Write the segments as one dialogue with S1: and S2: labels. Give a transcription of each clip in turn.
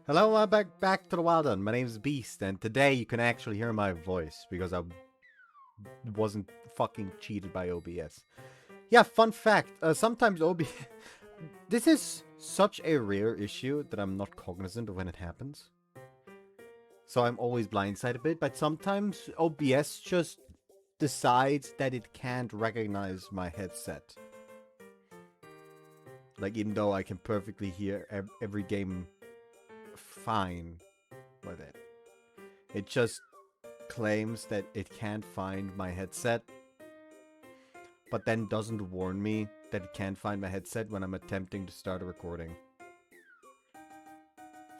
S1: Hello, back to the Wild On. My name is Beast, and today you can actually hear my voice because I wasn't fucking cheated by OBS. Yeah, fun fact. Sometimes OBS... This is such a rare issue that I'm not cognizant of when it happens. So I'm always blindsided a bit, but sometimes OBS just decides that it can't recognize my headset. Like, even though I can perfectly hear every game fine with it. It just claims that it can't find my headset, but then doesn't warn me that it can't find my headset when I'm attempting to start a recording.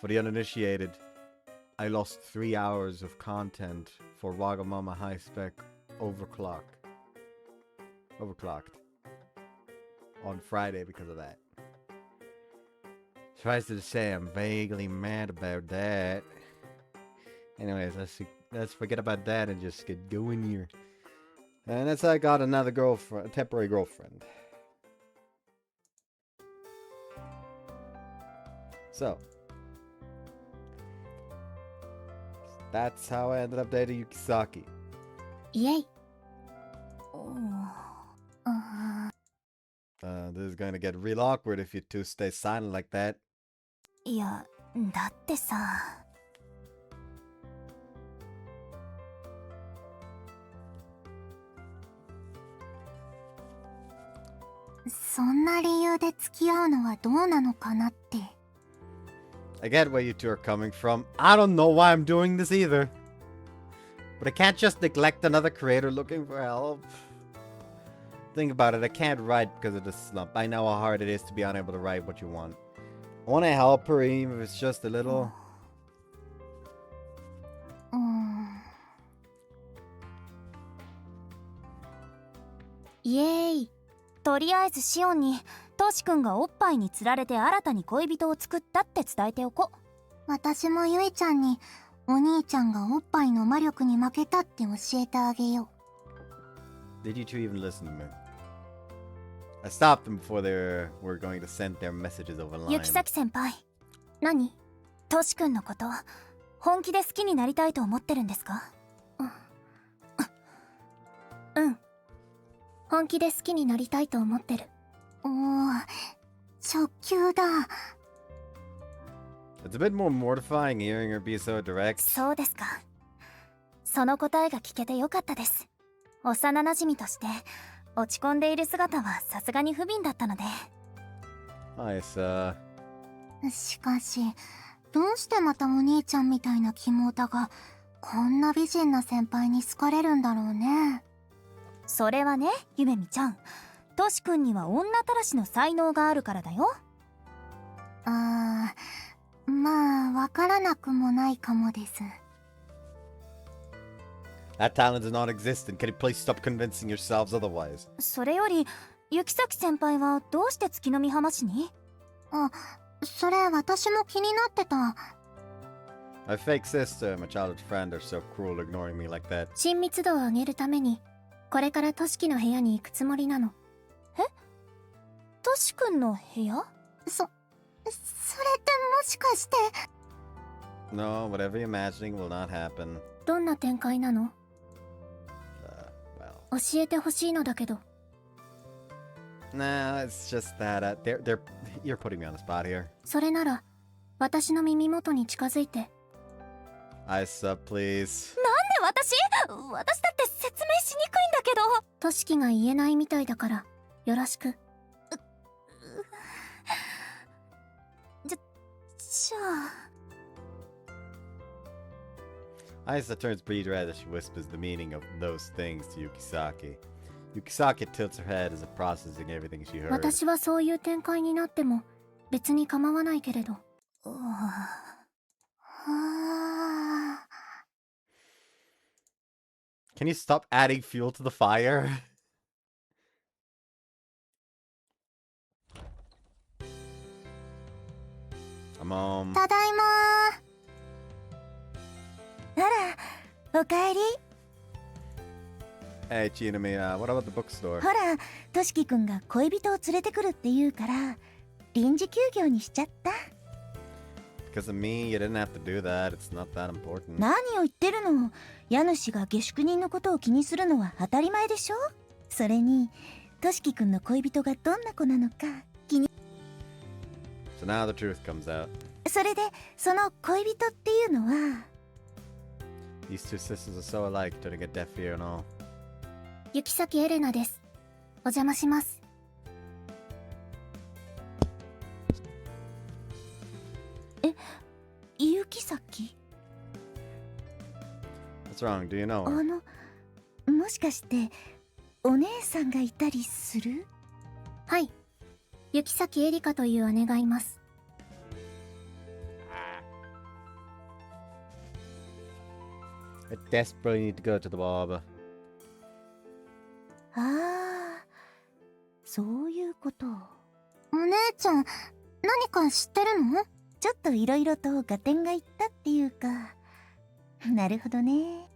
S1: For the uninitiated, I lost 3 hours of content for Wagamama High Spec overclocked on Friday because of that. Tries to say I'm vaguely mad about that. Anyways, let's forget about that and just get going here. And that's how I got another girlfriend, a temporary girlfriend. So that's how I ended up dating Yukisaki.
S2: Yay.
S1: This is going to get real awkward if you two stay silent like that.
S2: いや、だってさ。そんな理由で付き合うのはどうなのかなって。
S1: I get where you two are coming from. I don't know why I'm doing this either. But I can't just neglect another creator looking for help. Think about it, I can't write because of the slump. I know how hard it is to be unable to write what you want. I want to help her even if it's just a little.
S2: イエーイ。とりあえずシオンにトシ君がおっぱいにつられて新たに恋人を作ったって伝えておこう。私もゆいちゃんにお兄ちゃんがおっぱいの魔力に負けたって教えてあげよう。
S1: Did you two even listen to me? I stopped them before they were going to send their messages over line.
S2: ユキサキ先輩、何？トシ君のこと本気で好きになりたいと思ってるんですか？うん。本気で好きになりたいと思ってる。おお、直球だ。
S1: It's a bit more mortifying hearing her be so direct.
S2: そうですか。その答えが聞けてよかったです。幼馴染として落ち込んでいる姿はさすがに不憫だったので。
S1: Hi, sir.
S2: しかし、どうしてまたお兄ちゃんみたいなキモオタがこんな美人な先輩に好かれるんだろうね。それはね、ゆめみちゃん、トシ君には女たらしの才能があるからだよ。まあ、わからなくもないかもです。
S1: That talent is non-existent. Can you please stop convincing yourselves otherwise?
S2: それより、ユキサキ先輩はどうして月の御浜市に？あ、それ私も気になってた。
S1: My fake sister and my childhood friend are so cruel ignoring me like that.
S2: 親密度を上げるためにこれからトシキの部屋に行くつもりなの。え？トシ君の部屋？それってもしかして。
S1: No, whatever you're imagining will not happen.
S2: どんな展開なの？
S1: well.
S2: 教えてほしいのだけど。
S1: No, it's just that you're putting me on the spot here.
S2: それなら私の耳元に近づいて。
S1: I sub, please.
S2: なんで私だって説明しにくいんだけど。トシキが言えないみたいだからよろしく。じゃあ。
S1: Isa turns pretty red as she whispers the meaning of those things to Yukisaki. Yukisaki tilts her head as if processing everything she heard.
S2: 私はそういう展開になっても別に構わないけれど。
S1: Can you stop adding fuel to the fire? I'm
S2: ただいまー。あら、おかえり。
S1: Hey, Chinami, what about the bookstore?
S2: ほら、としきくんが恋人を連れてくるって言うから臨時休業にしちゃった。
S1: because of me. You didn't have to do that. It's not that important.
S2: 何を言ってるの。家主が下宿人のことを気にするのは当たり前でしょ。それにとしきくんの恋人がどんな子なのか気に。
S1: So now the truth comes out.
S2: それでその恋人っていうのは
S1: These two sisters are so alike, turning a deaf ear and all.
S2: 雪崎エレナです。お邪魔します。え、雪崎？
S1: What's wrong? Do you know her?
S2: もしかしてお姉さんがいたりする？はい、雪崎エリカという姉がいます。
S1: I desperately need to go to the barber.
S2: ああ、そういうこと。お姉ちゃん、何か知ってるの？ちょっといろいろと合点がいったっていうか。なるほどね。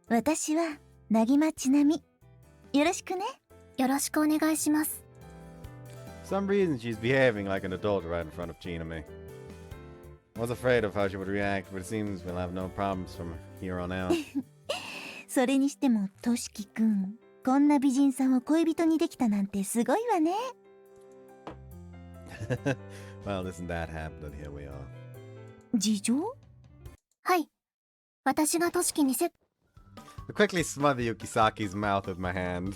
S2: 私はなぎまちなみ。よろしくね。よろしくお願いします。
S1: For some reason, she's behaving like an adult right in front of Gina me. I was afraid of how she would react, but it seems we'll have no problems from here on out.
S2: それにしてもとしきくん、こんな美人さんを恋人にできたなんてすごいわね。
S1: Well, isn't that happened? Here we are.
S2: 事情？はい。私がとしきにI
S1: quickly smother Yukisaki's mouth with my hand.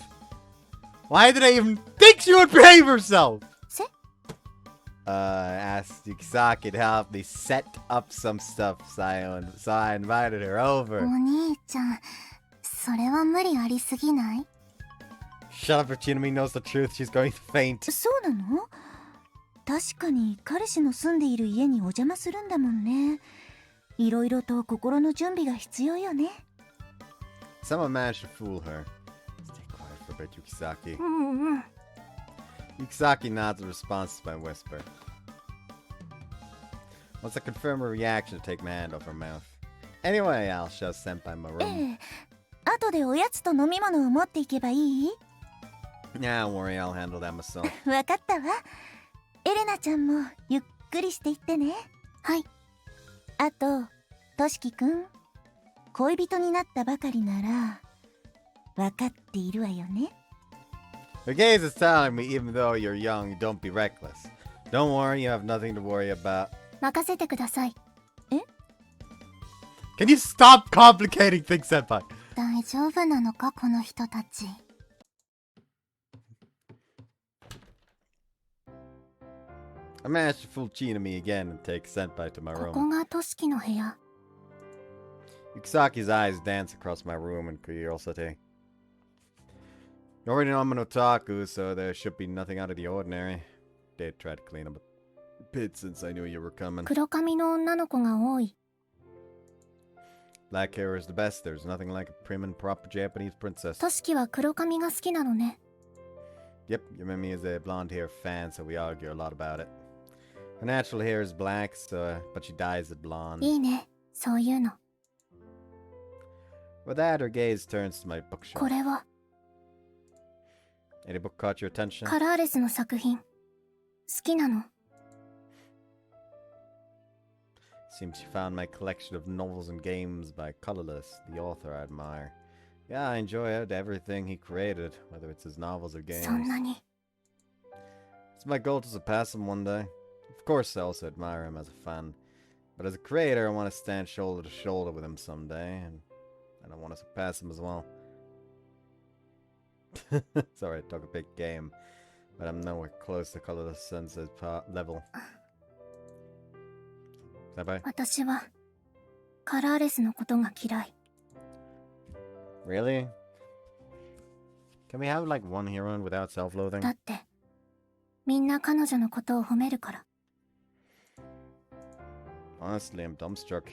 S1: Why did I even think she would behave herself? I asked Yukisaki to help me set up some stuff, so I invited her over.
S2: お兄ちゃん、それは無理ありすぎない？
S1: Shut up, Chinami knows the truth. She's going to faint.
S2: そうなの？確かに彼氏の住んでいる家にお邪魔するんだもんね。いろいろと心の準備が必要よね。
S1: Someone managed to fool her. Stay quiet for a bit, Yukisaki. Yukisaki nods in response to my whisper. Once I confirm her reaction to take my hand off her mouth. Anyway, I'll show Senpai my room.
S2: 後でおやつと飲み物を持っていけばいい？
S1: Yeah, don't worry, I'll handle that myself.
S2: わかったわ。エレナちゃんもゆっくりしていってね。はい。あと、としきくん、恋人になったばかりなら、わかっているわよね。
S1: Her gaze is telling me even though you're young, don't be reckless. Don't worry, you have nothing to worry about.
S2: 任せてください。え？
S1: Can you stop complicating things, Senpai?
S2: 大丈夫なのか、この人たち。
S1: I managed to fool Chinami again and take Senpai to my
S2: こ
S1: room.
S2: こがとしきの部屋。
S1: Yukisaki's eyes dance across my room in curiosity. You already know I'm an otaku, so there should be nothing out of the ordinary. Did try to clean up a bit since I knew you were coming.
S2: 黒髪の女の子が多い。
S1: Black hair is the best. There's nothing like a prim and proper Japanese princess.
S2: としきは黒髪が好きなのね。
S1: Yep, Yumimi is a blonde hair fan, so we argue a lot about it. Her natural hair is black, but she dyes it blonde.
S2: いいね、そういうの。
S1: With that, her gaze turns to my bookshelf.
S2: これは
S1: Any book caught your attention?
S2: カラーレスの作品。好きなの。
S1: Seems she found my collection of novels and games by Colorless, the author I admire. Yeah, I enjoy everything he created, whether it's his novels or games.
S2: そんなに。
S1: It's my goal to surpass him one day. Of course, I also admire him as a fan. But as a creator, I want to stand shoulder to shoulder with him someday, and I want to surpass him as well. Sorry, I talk a big game, but I'm nowhere close to Colorless Sensei's level.
S2: 私はカラーレスのことが嫌い。
S1: Really? Can we have like one heroine without self-loathing?
S2: だってみんな彼女のことを褒めるから。
S1: Honestly, I'm dumbstruck.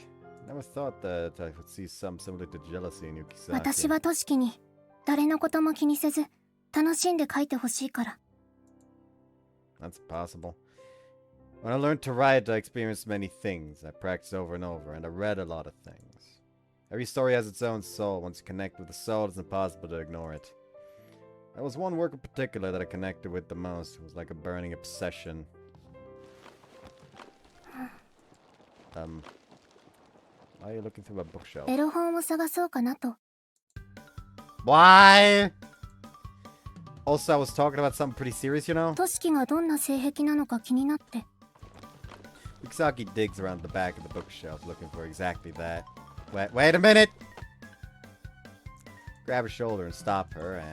S1: I never thought that I would see some similar to jealousy in Yukisaki.
S2: 私はとしきに誰のことも気にせず楽しんで書いてほしいから。
S1: That's possible. When I learned to write, I experienced many things. I practiced over and over, and I read a lot of things. Every story has its own soul. Once you connect with the soul, it's impossible to ignore it. There was one work in particular that I connected with the most. It was like a burning obsession. Why are you looking through a bookshelf?
S2: エロ本を探そうかなと。
S1: Why? Also, I was talking about something pretty serious, you know?
S2: トシキがどんな性癖なのか気になって。
S1: Koushiki digs around the back of the bookshelf looking for exactly that. Wait a minute! Grab her shoulder and stop her,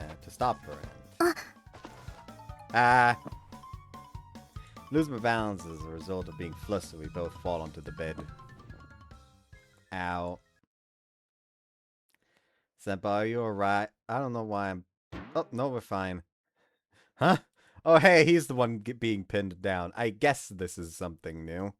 S1: lose my balance as a result of being flustered. We both fall onto the bed. Ow. Senpai, are you alright? I don't know why I'm... Oh, no, we're fine. Huh? Oh, hey, he's the one being pinned down. I guess this is something new.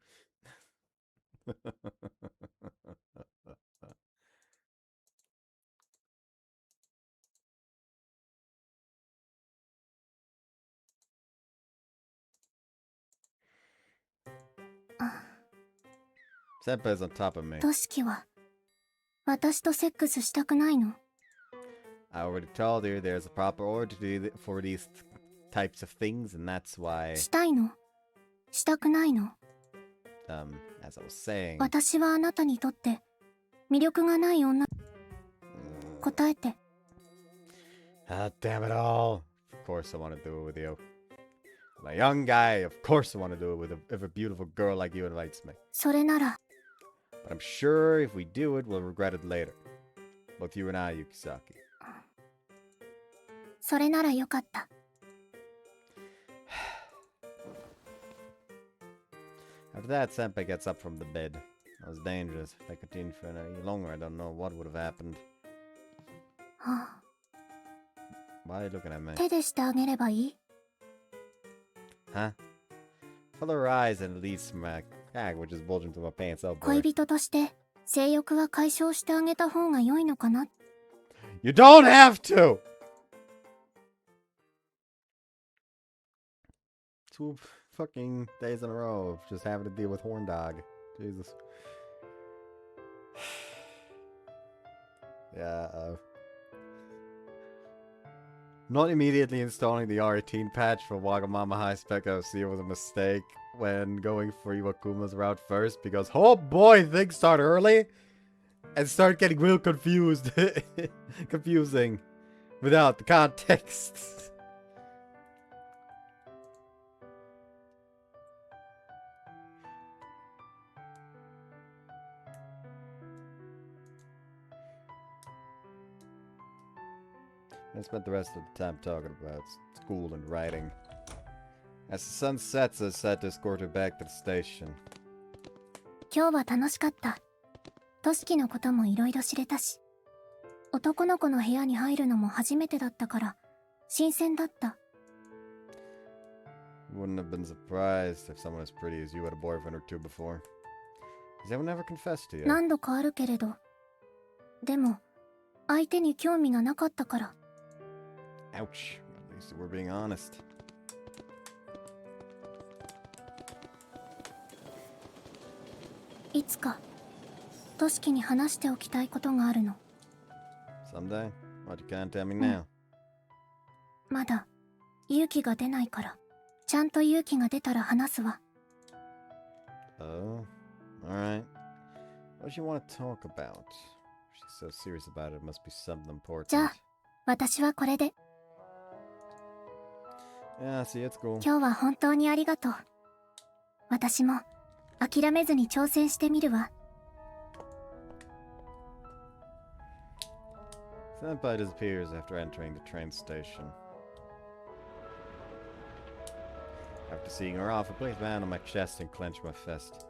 S1: Senpai's on top of me.
S2: トシキは私とセックスしたくないの？
S1: I already told you there's a proper order for these types of things, and that's why...
S2: したいの？したくないの？
S1: as I was saying...
S2: 私はあなたにとって魅力がない女。答えて。
S1: Ah, damn it all. Of course I want to do it with you. I'm a young guy, of course I want to do it with if a beautiful girl like you invites me.
S2: それなら。
S1: But I'm sure if we do it, we'll regret it later. Both you and I, Yukisaki.
S2: それならよかった。
S1: After that, Senpai gets up from the bed. That was dangerous. If I continued for any longer, I don't know what would have happened.
S2: はあ、
S1: Why are you looking at me?
S2: 手でしてあげればいい？
S1: Huh? Follow her eyes and release my gag, which is bulging through my pants. Oh boy.
S2: 恋人として性欲は解消してあげた方が良いのかな？
S1: You don't have to! 2 fucking days in a row of just having to deal with Horn Dog. Jesus. Yeah, not immediately installing the R18 patch for Wagamama High Spec OC was a mistake when going for Iwakuma's route first, because oh boy, things start early and start getting real confused. Confusing without the context. I spent the rest of the time talking about school and writing. As the sun sets, I decided to escort her back to the station.
S2: 今日は楽しかった。トシキのこともいろいろ知れたし、男の子の部屋に入るのも初めてだったから新鮮だった。
S1: Wouldn't have been surprised if someone as pretty as you had a boyfriend or two before. Has anyone ever confessed to you?
S2: 何度かあるけれど、でも相手に興味がなかったから。
S1: Ouch. At least we're being honest.
S2: いつかトシキに話しておきたいことがあるの。
S1: Someday? What you can't tell me now?
S2: まだ勇気が出ないから、ちゃんと勇気が出たら話すわ。
S1: Oh, alright. What do you want to talk about? She's so serious about it, it must be something important.
S2: じゃあ私はこれで。
S1: Yeah, see, it's cool.
S2: 今日は本当にありがとう。私も諦めずに挑戦してみるわ。
S1: Senpai disappears after entering the train station. After seeing her off, I place my hand on my chest and clench my fist.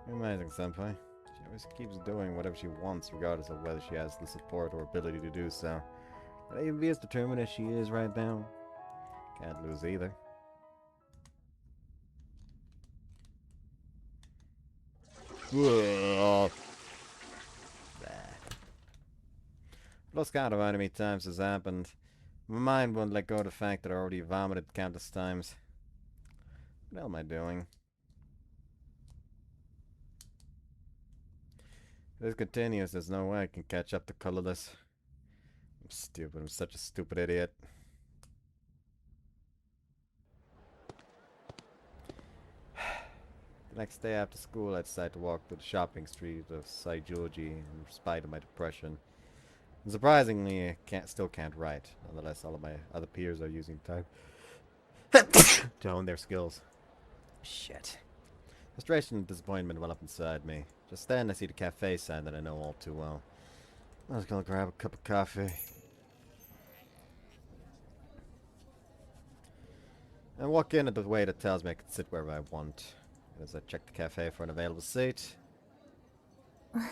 S1: You're amazing, Senpai. She always keeps doing whatever she wants, regardless of whether she has the support or ability to do so. Can I even be as determined as she is right now? Can't lose either. Lost count of how many times this happened. My mind won't let go of the fact that I already vomited countless times. What the hell am I doing? If this continues, there's no way I can catch up to colorless. I'm stupid. I'm such a stupid idiot. Next day after school, I decided to walk through the shopping street of Saijoji in spite of my depression. And surprisingly, I still can't write. Nonetheless, all of my other peers are using type to hone their skills. Shit. Frustration and disappointment well up inside me. Just then, I see the cafe sign that I know all too well. I was gonna grab a cup of coffee. I walk in at the way that tells me I can sit wherever I want. As I check the cafe for an available seat. Spot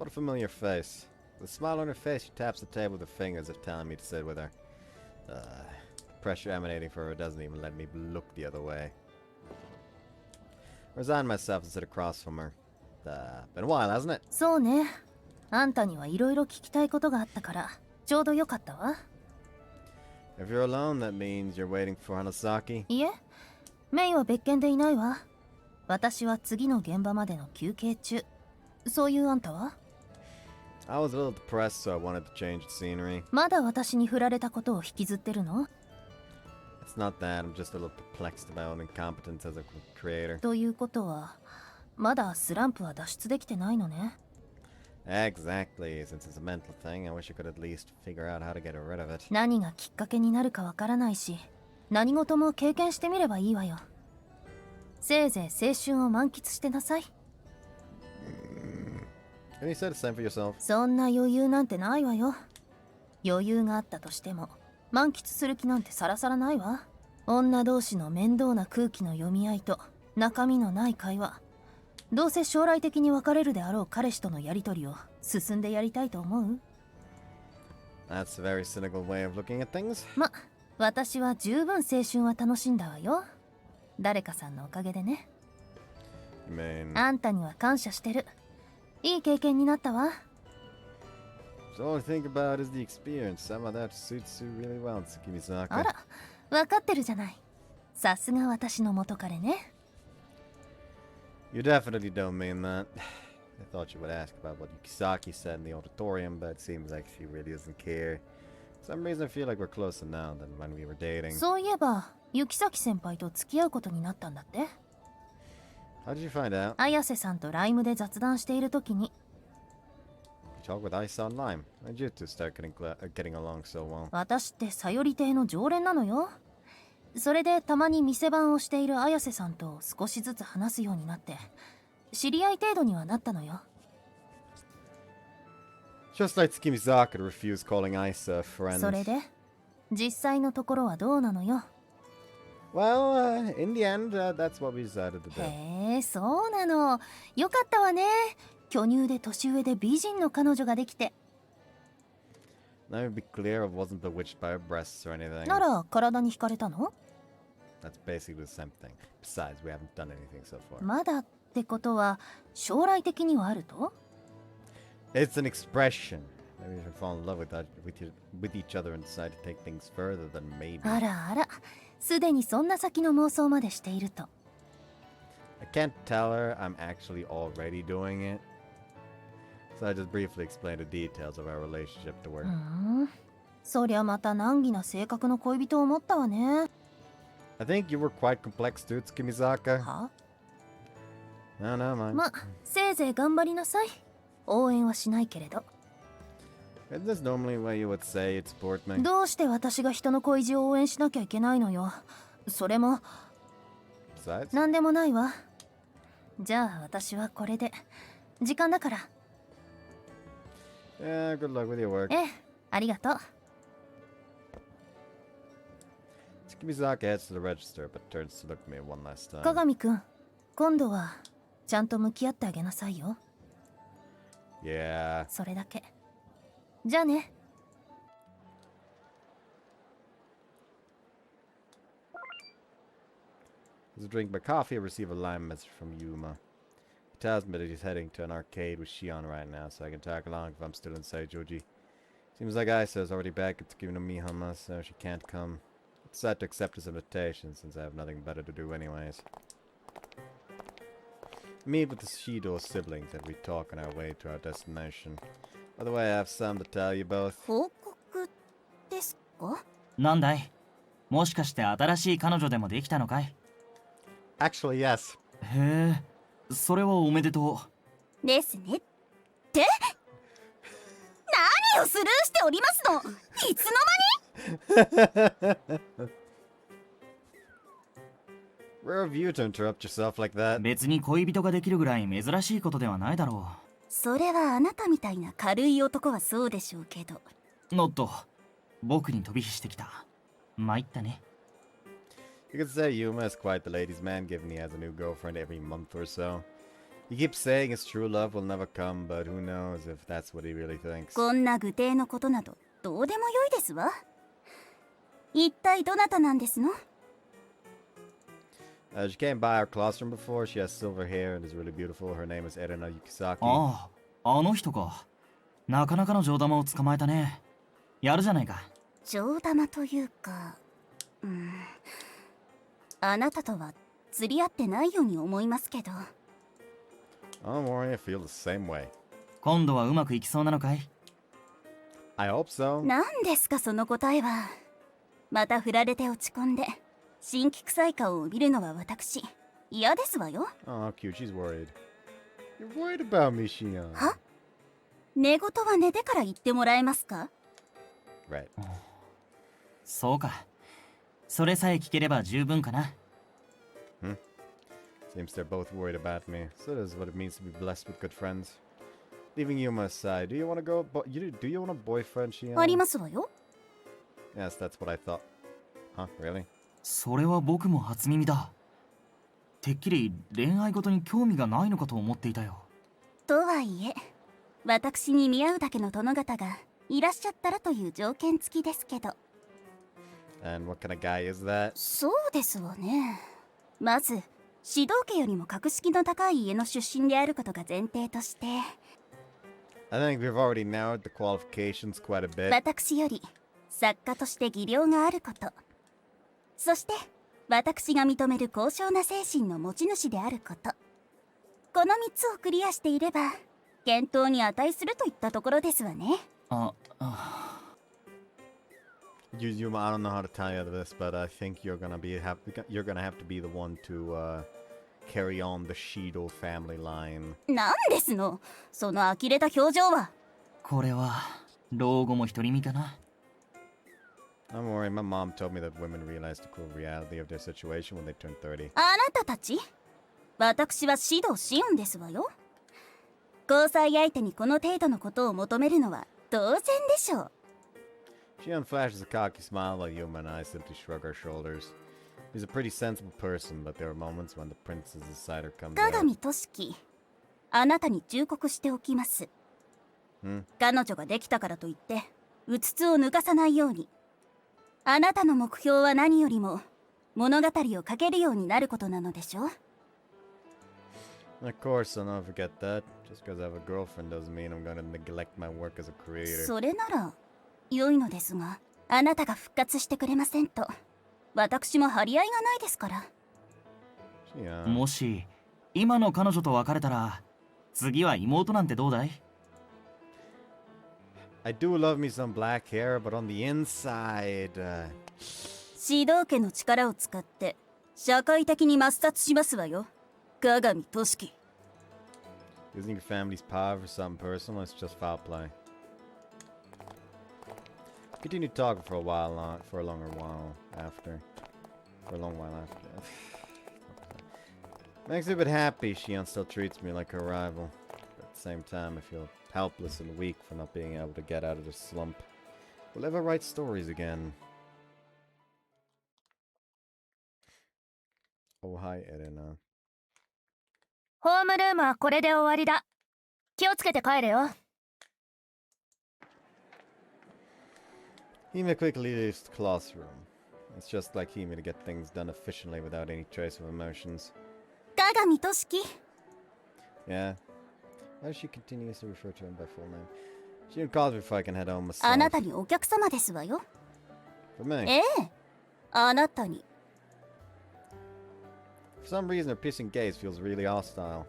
S1: a familiar face. With a smile on her face, she taps the table with her fingers as if telling me to sit with her. The pressure emanating from her doesn't even let me look the other way. I resign myself and sit across from her. Been a while, hasn't it?
S2: そうね。あんたにはいろいろ聞きたいことがあったから、ちょうどよかったわ。
S1: If you're alone, that means you're waiting for Hanasaki?
S2: いえ、メイは別件でいないわ。私は次の現場までの休憩中。そういうあんたは？
S1: I was a little depressed, so I wanted to change the scenery.
S2: まだ私に振られたことを引きずってるの？
S1: It's not that, I'm just a little perplexed about incompetence as a creator.
S2: ということは、まだスランプは脱出できてないのね。
S1: Exactly. Since it's a mental thing, I wish I could at least figure out how to get rid of it.
S2: 何がきっかけになるかわからないし、何事も経験してみればいいわよ。せいぜい青春を満喫してなさい。
S1: Can you say the same for yourself?
S2: そんな余裕なんてないわよ。余裕があったとしても、満喫する気なんてさらさらないわ。女同士の面倒な空気の読み合いと中身のない会話。どうせ将来的に別れるであろう彼氏とのやりとりを進んでやりたいと思う？
S1: That's a very cynical way of looking at things.
S2: ま、私は十分青春は楽しんだわよ。誰かさんのおかげでね。
S1: You mean...
S2: あんたには感謝してる。いい経験になったわ。
S1: So all I think about is the experience. Some of that suits you really well, Tsukimi-saka.
S2: あら、わかってるじゃない。さすが私の元彼ね。
S1: You definitely don't mean that. I thought you would ask about what Yukisaki said in the auditorium, but it seems like she really doesn't care. For some reason I feel like we're closer now than when we were dating.
S2: そういえば、雪崎先輩と付き合うことになったんだって。
S1: How did you find out?
S2: 綾瀬さんとライムで雑談しているときに。
S1: You talk with Ice on Lime. How did you two start getting along so well?
S2: 私ってさより亭の常連なのよ。それでたまに店番をしている綾瀬さんと少しずつ話すようになって、知り合い程度にはなったのよ。
S1: Just like Tsukimi-saka to refuse calling Ice a friend.
S2: それで、実際のところはどうなのよ。
S1: Well, in the end, that's what we decided to do.
S2: へえ、そうなの。よかったわね。巨乳で年上で美人の彼女ができて。
S1: Let me be clear, I wasn't bewitched by her breasts or anything.
S2: なら体に惹かれたの？
S1: That's basically the same thing. Besides, we haven't done anything so far.
S2: まだってことは将来的にはあると？
S1: It's an expression. Maybe we should fall in love with each other and decide to take things further than maybe.
S2: あらあら、すでにそんな先の妄想までしていると。
S1: I can't tell her I'm actually already doing it. So I just briefly explained the details of our relationship to her.
S2: そりゃまた難儀な性格の恋人を持ったわね。
S1: I think you were quite complex too, Tsukimi-saka.
S2: は？
S1: No, no, mine.
S2: ま、せいぜい頑張りなさい。応援はしないけれど。
S1: Isn't this normally why you would say you'd support me?
S2: どうして私が人の恋路を応援しなきゃいけないのよ。それも
S1: Besides?
S2: なんでもないわ。じゃあ私はこれで。時間だから。
S1: Yeah, good luck with your work.
S2: ええ、ありがとう。
S1: Tsukimi-saka heads to the register, but turns to look at me one last time.
S2: 鏡くん、今度はちゃんと向き合ってあげなさいよ。
S1: Yeah.
S2: それだけ。じゃあね。
S1: As I drink my coffee, I receive a line message from Yuma. He tells me that he's heading to an arcade with Shion right now, so I can tag along if I'm still inside Joji. Seems like Isa's already back at Tsukimi no Mihama, so she can't come. I decided to accept his invitation, since I have nothing better to do anyways. I meet with the Shido siblings and we talk on our way to our destination. By the way, I have some to tell you both.
S2: 報告ですか？
S3: なんだい？もしかして新しい彼女でもできたのかい？
S1: Actually, yes.
S3: へえ、それはおめでと
S2: ですねって何をスルーしておりますの。いつの
S1: Rare of you to interrupt yourself like that.
S3: う。別に恋人ができるぐらい珍しいことではないだろ
S2: それはあなたみたいな軽い男はそうでしょうけど。
S3: う。ノット、僕に飛び火してきた。参ったね。
S1: You could say Yuma is quite the ladies' man, given he has a new girlfriend every month or so. He keeps saying his true love will never come, but who knows if that's what he really thinks.
S2: こんな具体のことなどどうでもよいですわ。一体どなたなんですの？
S1: She came by our classroom before. She has silver hair and is really beautiful. Her name is Ren'ai Yukisaki.
S3: ああ、あの人か。なかなかの上玉を捕まえたね。やるじゃないか。
S2: 上玉というか、あなたとは釣り合ってないように思いますけど。
S1: Don't worry, I feel the same way.
S3: 今度はうまくいきそうなのかい？
S1: I hope so.
S2: 何ですかその答えは。また振られて落ち込んで新規臭い顔を見るのは私嫌ですわよ。
S1: Oh, cute. She's worried. You're worried about me, Shion.
S2: は？寝言は寝てから言ってもらえますか？
S1: Right.
S3: そうか。それさえ聞ければ十分かな。
S1: Seems they're both worried about me. So that is what it means to be blessed with good friends. Leaving Yuma aside, do you want to go? Do you want a boyfriend, Shion?
S2: ありますわよ。
S1: Yes, that's what I thought. Huh? Really?
S3: それは僕も初耳だ。てっきり恋愛事に興味がないのかと思っていたよ。
S2: とはいえ私に見合うだけの殿方がいらっしゃったらという条件付きですけど。
S1: And what kind of guy is that?
S2: そうですわね。まず指導家よりも格式の高い家の出身であることが前提として、
S1: I think we've already narrowed the qualifications quite a bit.
S2: 私より作家として技量があること、そして私が認める高尚な精神の持ち主であること、この3つをクリアしていれば検討に値するといったところですわね。
S1: Yuma, I don't know how to tell you this, but I think you're gonna have to be the one to carry on the Shido family line.
S2: なんですのその呆れた表情は。
S3: これは老後も独り身かな。
S1: Don't worry, my mom told me that women realize the cruel reality of their situation when they turn 30.
S2: あなたたち、私は指導シオンですわよ。交際相手にこの程度のことを求めるのは当然でしょう。
S1: Shion flashes a cocky smile while Yuma and I simply shrug our shoulders. He's a pretty sensible person, but there are moments when the princess's cider comes out.
S2: 鏡俊樹、あなたに忠告しておきます。彼女ができたからといってうつつを抜かさないように。あなたの目標は何よりも物語を書けるようになることなのでしょう。
S1: Of course, I'll never forget that. Just because I have a girlfriend doesn't mean I'm gonna neglect my work as a creator.
S2: それなら良いのですが、あなたが復活してくれませんと私も張り合いがないですから。
S1: Shion.
S3: もし今の彼女と別れたら次は妹なんてどうだい？
S1: I do love me some black hair, but on the inside,
S2: 指導家の力を使って社会的に抹殺しますわよ、鏡俊樹。
S1: using your family's power for something personal is just foul play. Continue talking for a long while after. Makes me a bit happy Shion still treats me like her rival. But at the same time, I feel helpless and weak for not being able to get out of this slump. Will ever write stories again? Oh, hi, Erina.
S2: ホームルームはこれで終わりだ。気をつけて帰れよ。
S1: Hime quickly leaves the classroom. It's just like Hime to get things done efficiently without any trace of emotions.
S2: 鏡俊樹。
S1: Yeah. Why does she continuously refer to him by full name? She even calls me if I can head home
S2: あな
S1: myself.
S2: たにお客様ですわよ。
S1: For me.
S2: ええ、あなたに。
S1: For some reason, her piercing gaze feels really hostile.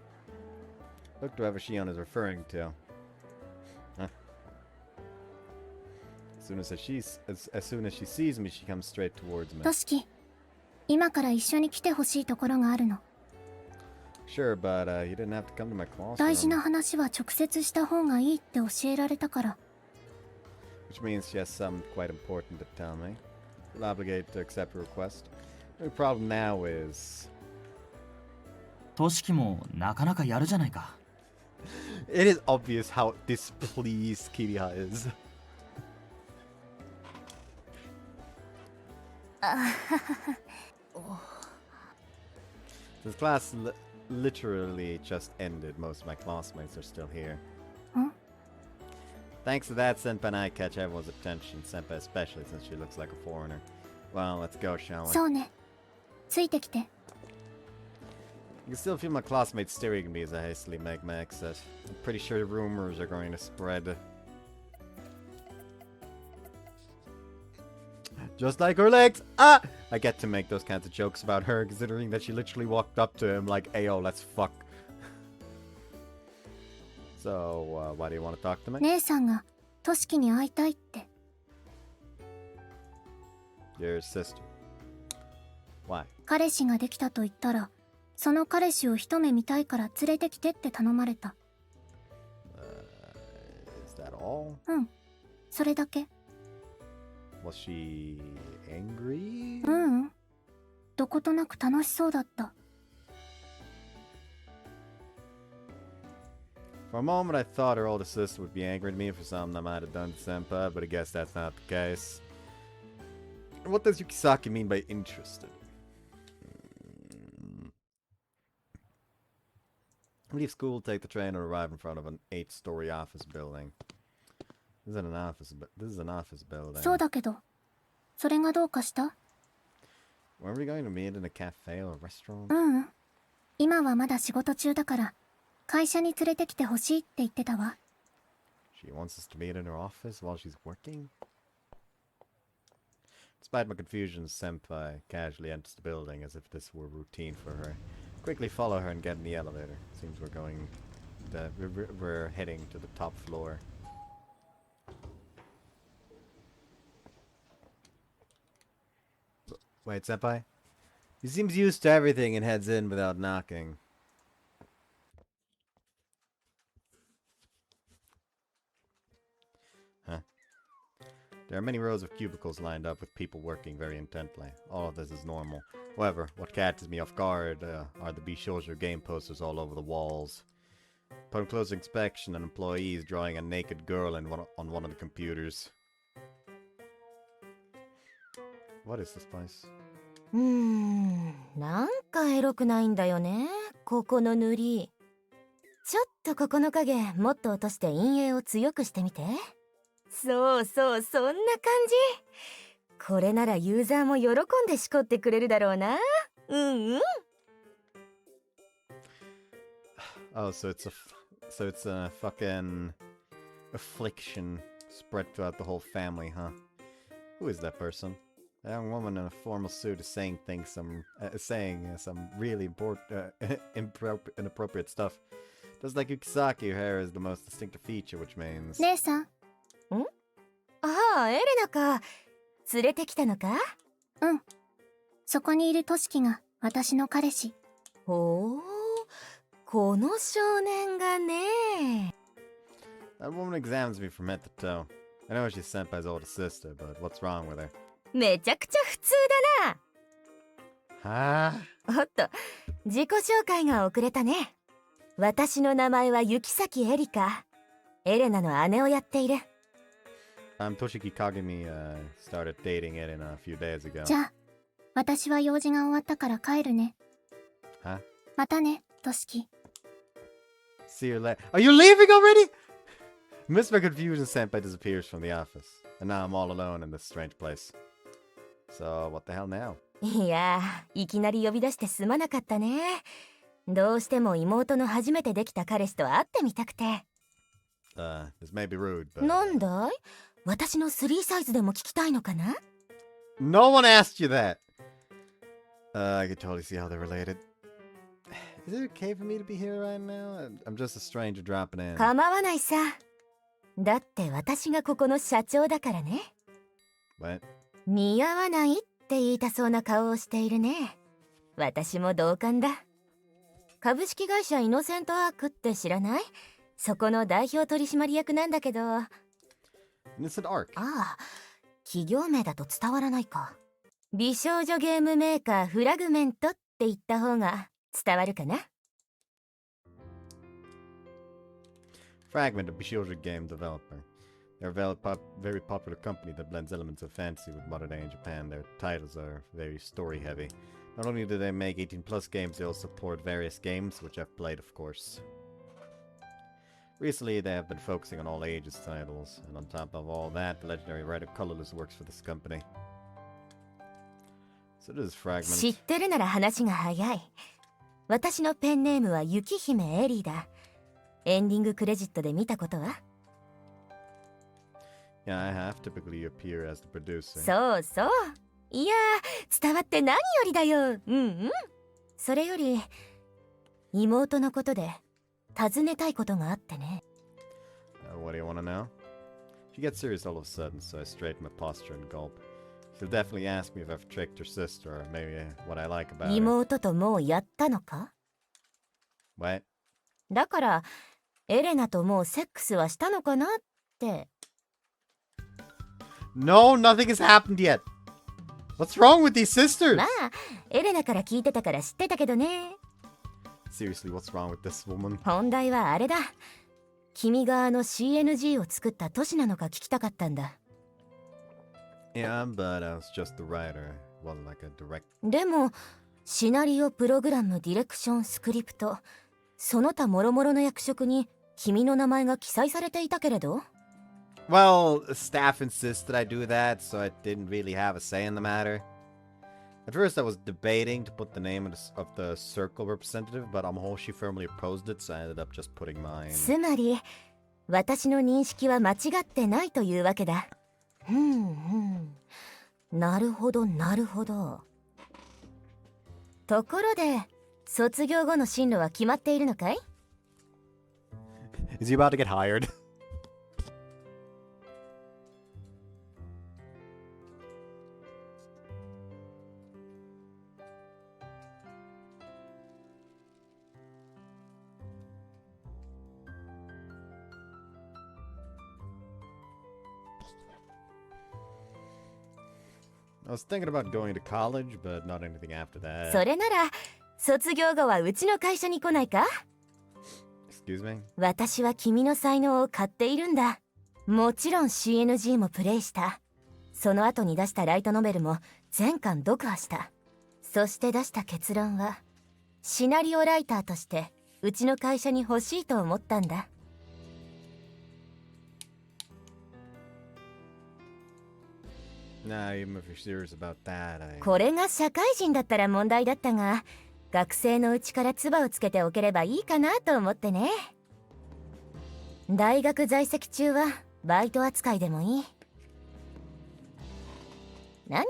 S1: Look to whoever Shion is referring to. Huh? As soon as she sees me, she comes straight towards me.
S2: 俊樹、今から一緒に来てほしいところがあるの。
S1: Sure, but you didn't have to come to my
S2: 大事
S1: classroom.
S2: な話は直接した方がいいって教えられたから。
S1: Which means she has something quite important to tell me. Feel obligated to accept her request. The problem now is...
S3: トシキもなかなかやるじゃないか。
S1: It is obvious how displeased Kiriha is. This class literally just ended. Most of my classmates are still here.
S2: Huh?
S1: Thanks to that, Senpai and I catch everyone's attention, Senpai especially since she looks like a foreigner. Well, let's go, shall we?
S2: そうね。ついてきて。
S1: You can still feel my classmates staring at me as I hastily make my exit. I'm pretty sure rumors are going to spread. Just like her legs! Ah! I get to make those kinds of jokes about her, considering that she literally walked up to him like, "Ayo, let's fuck." So, why do you want to talk to me?
S2: 姉さんがトシキに会いたいって。
S1: Your sister. Why?
S2: 彼氏ができたと言ったら、その彼氏を一目見たいから連れてきてって頼まれた。
S1: Is that all?
S2: うん。それだけ。
S1: Was she angry?
S2: ううん。どことなく楽しそうだった。
S1: For a moment I thought her older sister would be angry at me for something I might have done to Senpai, but I guess that's not the case. What does Yukisaki mean by interested? Leave school, take the train, and arrive in front of an 8-story office building. This is an office building.
S2: そうだけど、それがどうかした？
S1: Were we going to meet in a cafe or restaurant?
S2: ううん。今はまだ仕事中だから、会社に連れてきてほしいって言ってたわ。
S1: She wants us to meet in her office while she's working? Despite my confusion, Senpai casually enters the building as if this were routine for her. Quickly follow her and get in the elevator. Seems we're heading to the top floor. Wait, Senpai? He seems used to everything and heads in without knocking. Huh. There are many rows of cubicles lined up with people working very intently. All of this is normal. However, what catches me off guard are the Bishoujo game posters all over the walls. Upon close inspection, an employee is drawing a naked girl on one of the computers. What is this place?
S4: なんかエロくないんだよね、ここの塗り。ちょっとここの影もっと落として陰影を強くしてみて。そうそう、そんな感じ。これならユーザーも喜んでしこってくれるだろうな。うんうん。
S1: Oh, so it's a fucking affliction spread throughout the whole family, huh? Who is that person? A young woman in a formal suit is saying some really important, inappropriate stuff. Just like Yukisaki, her hair is the most distinctive feature, which means...
S2: 姉さん。
S4: ん？ああ、エレナか。連れてきたのか？
S2: うん。そこにいるトシキが私の彼氏。
S4: ほう、この少年がね。
S1: That woman examines me from head to toe. I know she's Senpai's older sister, but what's wrong with her?
S4: めちゃくちゃ普通だな。
S1: は
S4: おっと、自己紹介が遅れたね。私の名前は雪崎エリカ。エレナの姉をやっている。
S1: Toshiki Kagami started dating Elena a few days ago.
S2: じゃあ、私は用事が終わったから帰るね。
S1: Huh?
S2: またね、トシキ。
S1: See you later. Are you leaving already? Miss my confusion, Senpai disappears from the office. And now I'm all alone in this strange place. So, what the hell now?
S4: いやー、いきなり呼び出してすまなかったね。どうしても妹の初めてできた彼氏と会ってみたくて。
S1: This may be rude, but...
S4: なんだい？私の3サイズでも聞きたいのかな？
S1: No one asked you that! I could totally see how they're related. Is it okay for me to be here right now? I'm just a stranger dropping in.
S4: 構わないさ。だって私がここの社長だからね。
S1: What?
S4: 似合わないっって言いたそうな顔をしているね。私も同感だ。株式会社イノセントアークって知らない？そこの代表取締役なんだけど。あ
S1: Innocent Arc.
S4: あ、企業名だと伝わらないか。美少女ゲームメーカーフラグメントって言った方が伝わるかな。
S1: Fragment, a Bishoujo game developer. They're a very popular company that blends elements of fantasy with modern day in Japan. Their titles are very story heavy. Not only do they make 18 plus games, they also support various games, which I've played of course. Recently, they have been focusing on all ages titles, and on top of all that, the legendary writer Colorless works for this company. So this is
S4: 知っ
S1: Fragment.
S4: てるなら話が早い。私のペンネームは雪姫エリーだ。エンディングクレジットで見たことは？
S1: Yeah, I have. Typically you appear as the producer.
S4: そうそう。いやー、伝わって何よりだよ。うんうん。それより妹のことで尋ねたいことがあってね。
S1: What do you want to know? She gets serious all of a sudden, so I straighten my posture and gulp. She'll definitely ask me if I've tricked her sister, or maybe what I like about her.
S4: 妹ともうやったのか？
S1: What?
S4: だからエレナともうセックスはしたのかなって。
S1: No, nothing has happened yet. What's wrong with these sisters?
S4: まあエレナから聞いてたから知ってたけどね。
S1: Seriously, what's wrong with this woman?
S4: 本題はあれだ。君がCNG を作った都市なのか聞きたかったんだ。
S1: Yeah, but I was just the writer. Wasn't like a direct...
S4: でもシナリオプログラムディレクションスクリプトその他諸々の役職に君の名前が記載されていたけれど。
S1: Well, staff insisted I do that, so I didn't really have a say in the matter. At first I was debating to put the name of the circle representative, but Hoshi firmly opposed it, so I ended up just putting mine.
S4: つまり私の認識は間違ってないというわけだ。なるほどなるほど。ところで卒業後の進路は決まっているのかい？
S1: Is he about to get hired? I was thinking about going to college, but not anything after that.
S4: それなら卒業後はうちの会社に来ないか？
S1: Excuse me?
S4: 私は君の才能を買っているんだ。もちろん CNG もプレイした。その後に出したライトノベルも全巻読破した。そして出した結論はシナリオライターとしてうちの会社に欲しいと思ったんだ。
S1: Nah, even if you're serious about that, I...
S4: これが社会人だったら問題だったが、学生のうちから唾をつけておければいいかなと思ってね。大学在籍中はバイト扱いでもいい。何？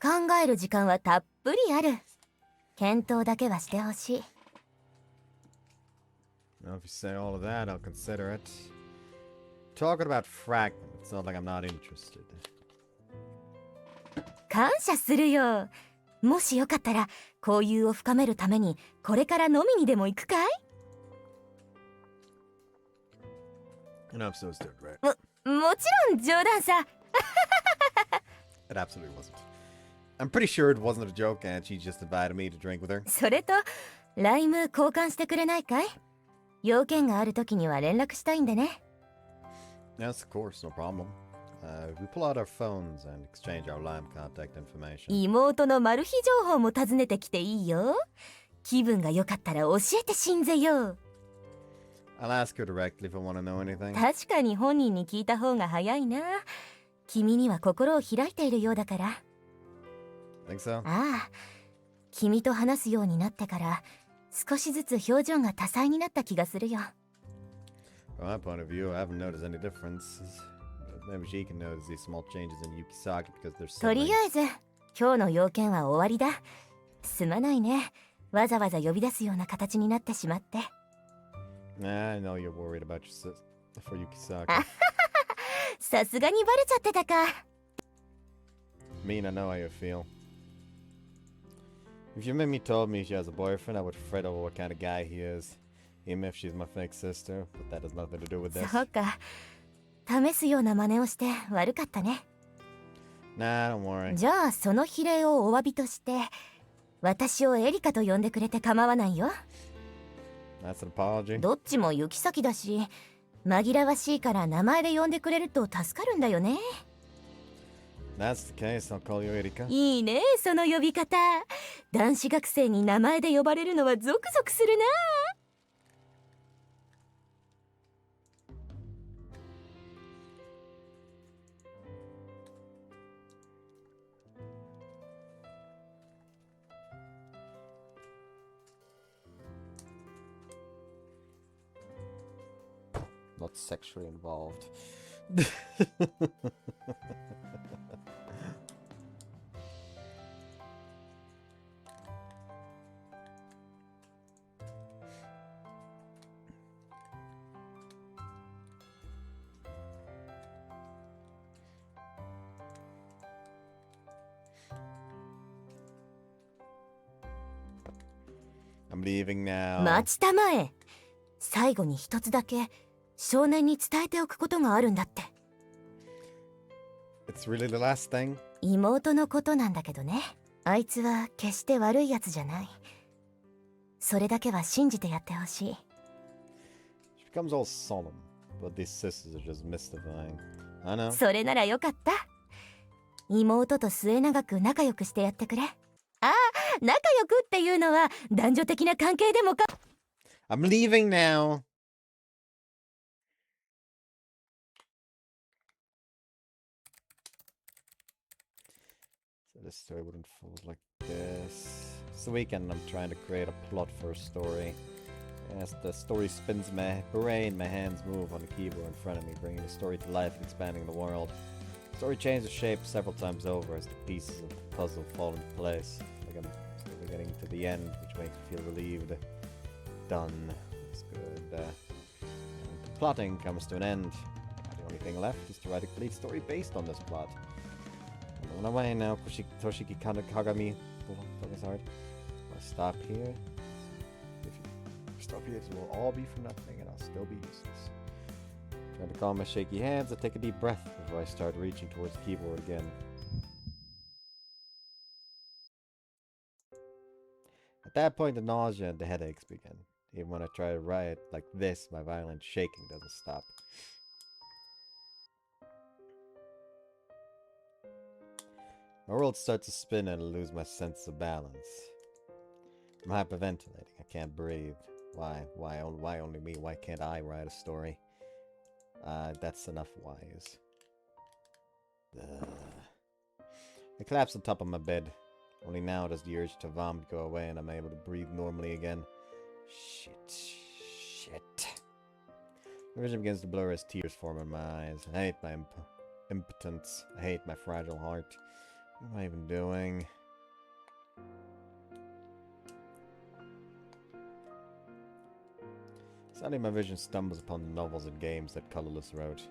S4: 考える時間はたっぷりある。検討だけはしてほしい。
S1: Well, if you say all of that, I'll consider it. Talking about Fragment, it's not like I'm not interested.
S4: 感謝するよ。もしよかったら交友を深めるためにこれから飲みにでも行くかい？
S1: And I'm so stoked, right?
S4: もちろん冗談さ。
S1: It absolutely wasn't. I'm pretty sure it wasn't a joke and she just invited me to drink with her.
S4: それとライム交換してくれないかい？要件がある時には連絡したいんでね。
S1: Yes, of course, no problem. We pull out our phones and exchange our Lime contact information.
S4: 妹のマル秘情報も尋ねてきていいよ。気分が良かったら教えてしんぜよ。
S1: I'll ask her directly if I want to know anything.
S4: 確かに本人に聞いた方が早いな。君には心を開いているようだから。
S1: Think so?
S4: ああ、君と話すようになってから少しずつ表情が多彩になった気がするよ。
S1: From my point of view, I haven't noticed any differences. But maybe she can notice these small changes in Yukisaki because they're
S4: とり
S1: siblings.
S4: あえず今日の要件は終わりだ。すまないね。わざわざ呼び出すような形になってしまって。
S1: I know you're worried about your sister for Yukisaki.
S4: さすがにバレちゃってたか。
S1: Mean, I know how you feel. If Yumimi told me she has a boyfriend, I would fret over what kind of guy he is. Even if she's my fake sister, but that has nothing to do with this.
S4: そうか。試すような真似をして悪かったね。
S1: Nah, don't worry.
S4: じゃあその比例をお詫びとして、私をエリカと呼んでくれて構わないよ。
S1: That's an apology.
S4: どっちも行き先だし、紛らわしいから名前で呼んでくれると助かるんだよね。
S1: That's the case, I'll call you Erika.
S4: いいね、その呼び方。男子学生に名前で呼ばれるのはゾクゾクするな。
S1: Not sexually involved. I'm leaving now.
S4: 待ちたまえ。最後に一つだけ少年に伝えておくことがあるんだって。
S1: It's really the last thing?
S4: 妹のことなんだけどね。あいつは決して悪いやつじゃない。それだけは信じてやってほしい。
S1: She becomes all solemn, but these sisters are just mystifying. I know.
S4: それならよかった。妹と末永く仲良くしてやってくれ。ああ、仲良くっていうのは男女的な関係でもか。
S1: I'm leaving now. So this story would unfold like this. It's the weekend and I'm trying to create a plot for a story. As the story spins my brain, my hands move on the keyboard in front of me, bringing the story to life and expanding the world. The story changes shape several times over as the pieces of the puzzle fall into place. Like I'm slowly getting to the end, which makes me feel relieved. Done. That's good. The plotting comes to an end. The only thing left is to write a complete story based on this plot. I'm on my way now. Koushiki Kagami. Oh, fuck, it's hard. I'll stop here. If you stop here, it will all be for nothing and I'll still be useless. Trying to calm my shaky hands, I take a deep breath before I start reaching towards the keyboard again. At that point, the nausea and the headaches begin. Even when I try to write like this, my violent shaking doesn't stop. My world starts to spin and I lose my sense of balance. I'm hyperventilating. I can't breathe. Why? Why only me? Why can't I write a story? That's enough whys. I collapse on top of my bed. Only now does the urge to vomit go away and I'm able to breathe normally again. Shit. My vision begins to blur as tears form in my eyes. I hate my impotence. I hate my fragile heart. What am I even doing? Suddenly my vision stumbles upon the novels and games that Colorless wrote.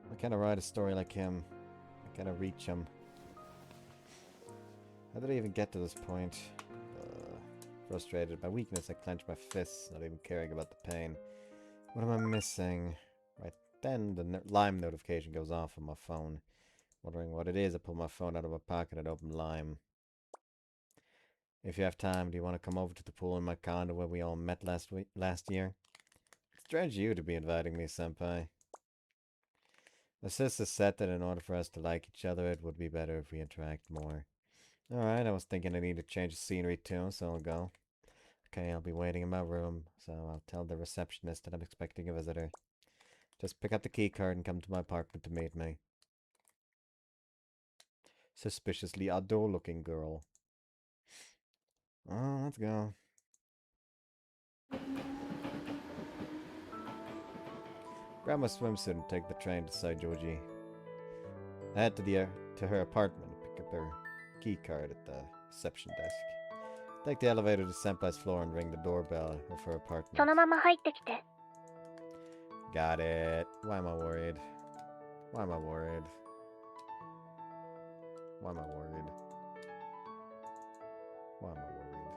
S1: Why can't I write a story like him? Why can't I reach him? How did I even get to this point? Frustrated by weakness, I clench my fists, not even caring about the pain. What am I missing? Right then, the Lime notification goes off on my phone. Wondering what it is, I pull my phone out of my pocket and open Lime. If you have time, do you want to come over to the pool in my condo where we all met last year? It's strange you to be inviting me, senpai. My sister said that in order for us to like each other, it would be better if we interact more. Alright, I was thinking I need to change the scenery too, so I'll go. Okay, I'll be waiting in my room, so I'll tell the receptionist that I'm expecting a visitor. Just pick up the key card and come to my apartment to meet me. Suspiciously ado-looking girl. Oh, let's go. Grab my swimsuit and take the train to Saijoji. I head to her apartment and pick up her key card at the reception desk. Take the elevator to Senpai's floor and ring the doorbell of her apartment.
S2: そのまま入ってきて。
S1: Got it. Why am I worried? Why am I worried? Why am I worried? Why am I worried?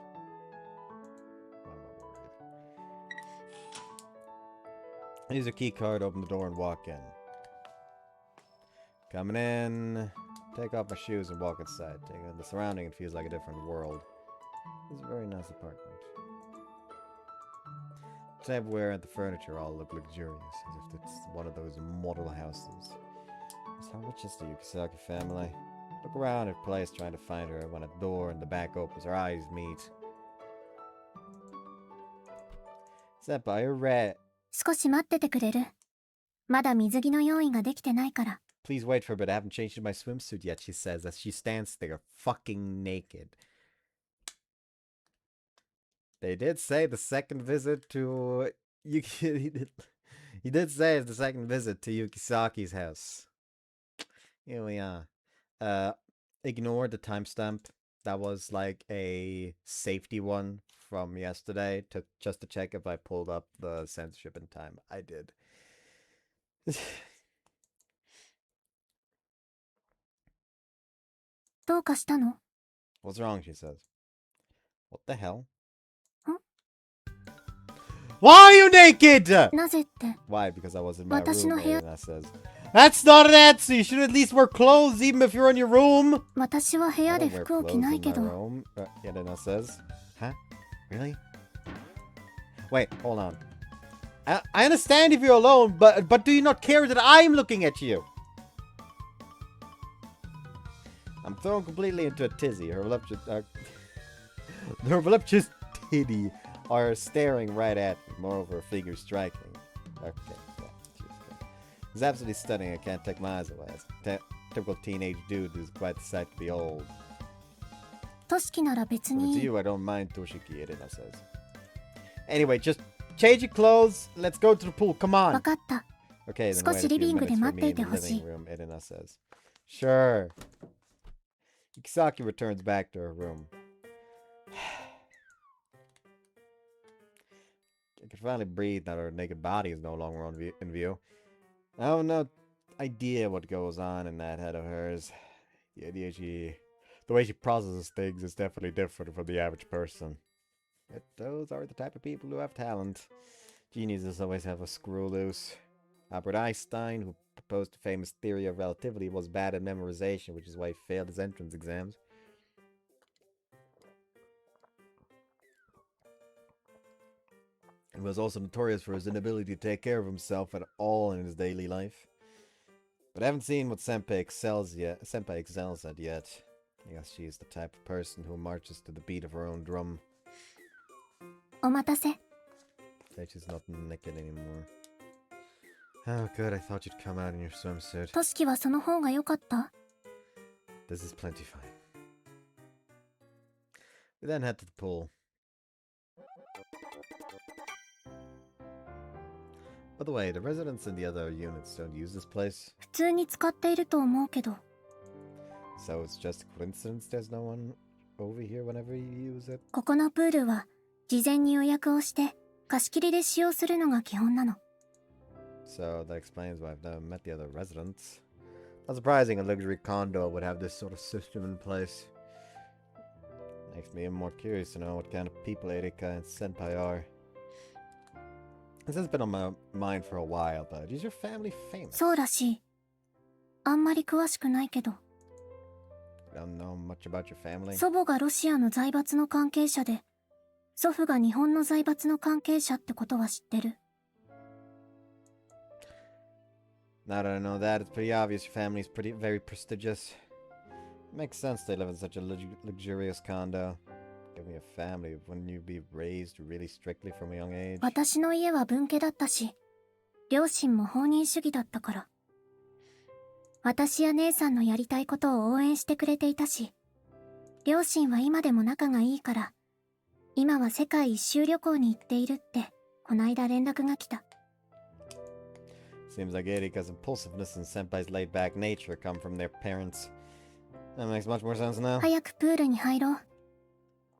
S1: Use your key card, open the door, and walk in. Coming in. Take off my shoes and walk inside. Take in the surrounding, it feels like a different world. It's a very nice apartment. The tableware and the furniture all look luxurious, as if it's one of those model houses. So how much is the Yukisaki family? Look around her place trying to find her when a door in the back opens. Her eyes meet. Senpai, you're red.
S2: 少し待っててくれる？まだ水着の用意ができてないから。
S1: Please wait for a bit. I haven't changed my swimsuit yet, she says as she stands there fucking naked. They did say the second visit to Yuki. He did say it's the second visit to Yukisaki's house. Here we are. Ignore the timestamp. That was like a safety one from yesterday just to check if I pulled up the censorship in time. I did.
S2: どうかしたの？
S1: What's wrong, she says. What the hell?
S2: Huh?
S1: Why are you naked?
S2: なぜって？
S1: Why? Because I was in my
S2: 私の
S1: room,
S2: 部屋。
S1: Elena says. That's not an answer! You should at least wear clothes even if you're in your room!
S2: 私は部
S1: I
S2: 屋
S1: don't
S2: で
S1: wear
S2: 服を
S1: clothes
S2: 着ない
S1: in
S2: け
S1: my
S2: ど。
S1: room, Elena says. Huh? Really? Wait, hold on. I understand if you're alone, but do you not care that I'm looking at you? I'm thrown completely into a tizzy. Her voluptuous titty are staring right at me. Moreover, her figure striking. Okay, yeah, it's absolutely stunning. I can't take my eyes away. It's a typical teenage dude who's quite the sight to behold.
S2: としきなら別
S1: But to
S2: に。
S1: you, I don't mind Koushiki, Irina says. Anyway, just change your clothes. Let's go to the pool. Come
S2: わ
S1: on.
S2: かった。
S1: Okay, then
S2: 少
S1: wait
S2: し
S1: a
S2: リ
S1: few
S2: ビング
S1: minutes
S2: で
S1: for
S2: 待って
S1: me
S2: い
S1: in
S2: て
S1: the
S2: ほし
S1: living
S2: い。
S1: room, Irina says. Sure. Yukisaki returns back to her room. I can finally breathe now that her naked body is no longer in view. I have no idea what goes on in that head of hers. The way she processes things is definitely different from the average person. But those are the type of people who have talent. Geniuses always have a screw loose. Albert Einstein, who proposed the famous theory of relativity, was bad at memorization, which is why he failed his entrance exams. He was also notorious for his inability to take care of himself at all in his daily life. But I haven't seen what Senpai excels at yet. I guess she's the type of person who marches to the beat of her own drum.
S2: お待たせ。
S1: Okay, she's not naked anymore. Oh, good. I thought you'd come out in your swimsuit.
S2: としきはその方が良かった？
S1: This is plenty fine. We then head to the pool. By the way, the residents in the other units don't use this place.
S2: 普通に使っていると思うけど。
S1: So it's just a coincidence there's no one over here whenever you use it?
S2: ここのプールは事前に予約をして貸し切りで使用するのが基本なの。
S1: So that explains why I've never met the other residents. Not surprising a luxury condo would have this sort of system in place. Makes me even more curious to know what kind of people Erika and Senpai are. This has been on my mind for a while, but is your family famous?
S2: そうらしい。あんまり詳しくないけど。
S1: Don't know much about your family?
S2: 祖母がロシアの財閥の関係者で、祖父が日本の財閥の関係者ってことは知ってる。
S1: Now that I know that, it's pretty obvious your family is very prestigious. Makes sense they live in such a luxurious condo. Give me a family, wouldn't you be raised really strictly from a young age?
S2: 私の家は分家だったし、両親も放任主義だったから。私や姉さんのやりたいことを応援してくれていたし、両親は今でも仲がいいから、今は世界一周旅行に行っているって、こないだ連絡が来た。
S1: Seems like Erika's impulsiveness and Senpai's laid-back nature come from their parents. That makes much more sense now.
S2: 早くプールに入ろう。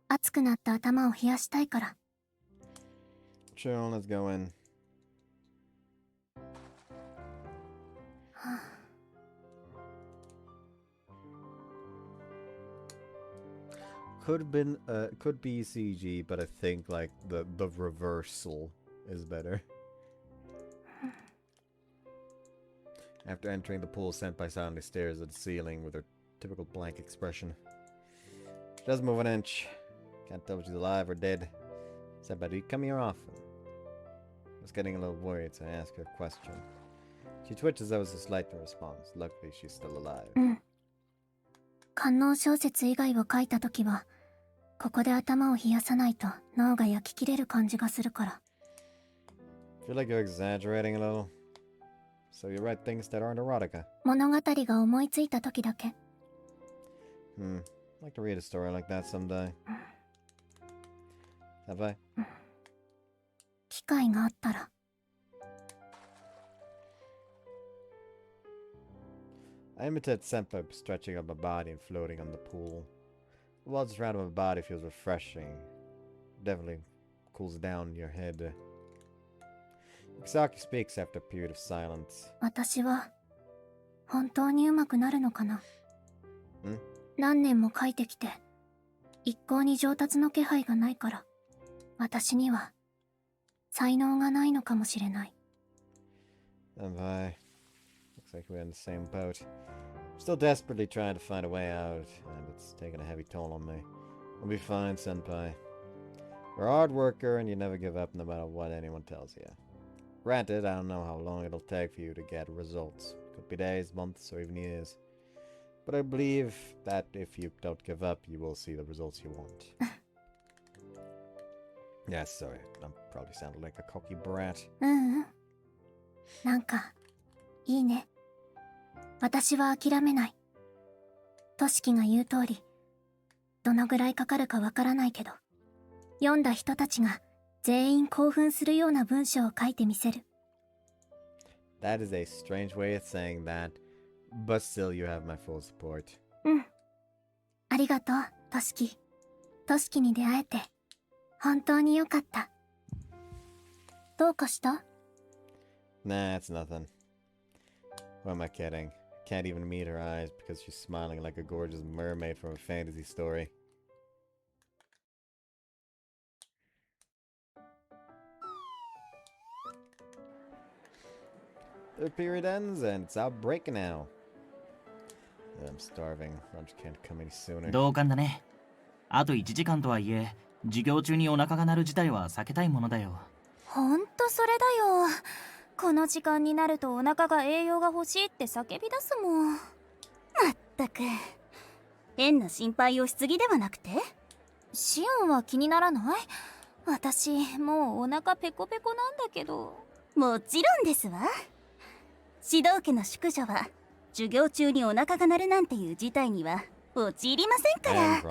S2: 熱くなった頭を冷やしたいから。
S1: Sure, let's go in. Could be CG, but I think like the reversal is better. After entering the pool, Senpai silently stares at the ceiling with her typical blank expression. She doesn't move an inch. Can't tell if she's alive or dead. Senpai, do you come here often? I was getting a little worried, so I asked her a question. She twitches as a slight response. Luckily, she's still alive.
S2: 官能小説以外を書いたときは、ここで頭を冷やさないと脳が焼き切れる感じがするから。
S1: Feel like you're exaggerating a little. So you write things that aren't erotica.
S2: 物語が思いついたときだけ。
S1: I'd like to read a story like that someday. Have I?
S2: 機会があったら。
S1: I imitate Senpai stretching up my body and floating on the pool. The water surrounding my body feels refreshing. Definitely cools down your head. Koushiki speaks after a period of silence.
S2: 私は本当に上手くなるのかな。何年も書いてきて一向に上達の気配がないから、私には才能がないのかもしれない。
S1: Have I? Looks like we're in the same boat. I'm still desperately trying to find a way out, and it's taking a heavy toll on me. We'll be fine, Senpai. You're a hard worker, and you never give up no matter what anyone tells you. Granted, I don't know how long it'll take for you to get results. Could be days, months, or even years. But I believe that if you don't give up, you will see the results you want. Yeah, sorry. I'm probably sounding like a cocky brat.
S2: なんかいいね。私は諦めない。としきが言う通り、どのぐらいかかるかわからないけど、読んだ人たちが全員興奮するような文章を書いてみせる。
S1: That is a strange way of saying that, but still you have my full support.
S2: ありがとう、としき。としきに出会えて本当によかった。どうかした？
S1: Nah, it's nothing. Who am I kidding? Can't even meet her eyes because she's smiling like a gorgeous mermaid from a fantasy story. Third period ends and it's outbreaking now. I'm starving. Lunch can't come any sooner.
S3: 同感だね。あと1時間とはいえ、授業中にお腹が鳴る事態は避けたいものだよ。
S2: ほんとそれだよ。この時間になるとお腹が栄養が欲しいって叫び出すもん。まったく変な心配をしすぎではなくて？シオンは気にならない？私もうお腹ペコペコなんだけど。もちろんですわ。指導家の淑女は授業中にお腹が鳴るなんていう事態には陥りませんから。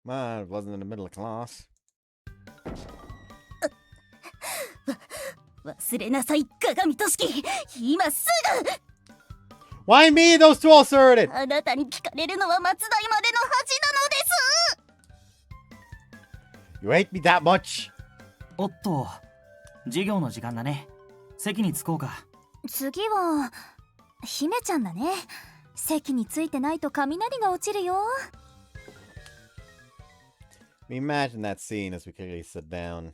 S1: Man, it wasn't in the middle of class.
S2: 忘れなさい、鏡としき。今すぐ。
S1: Why me? Those two all sorted!
S2: あなたに聞かれるのは末代までの恥なのです。
S1: You hate me that much?
S3: おっと、授業の時間だね。席に着こうか。
S2: 次は姫ちゃんだね。席についてないと雷が落ちるよ。
S1: We imagine that scene as we quickly sit down.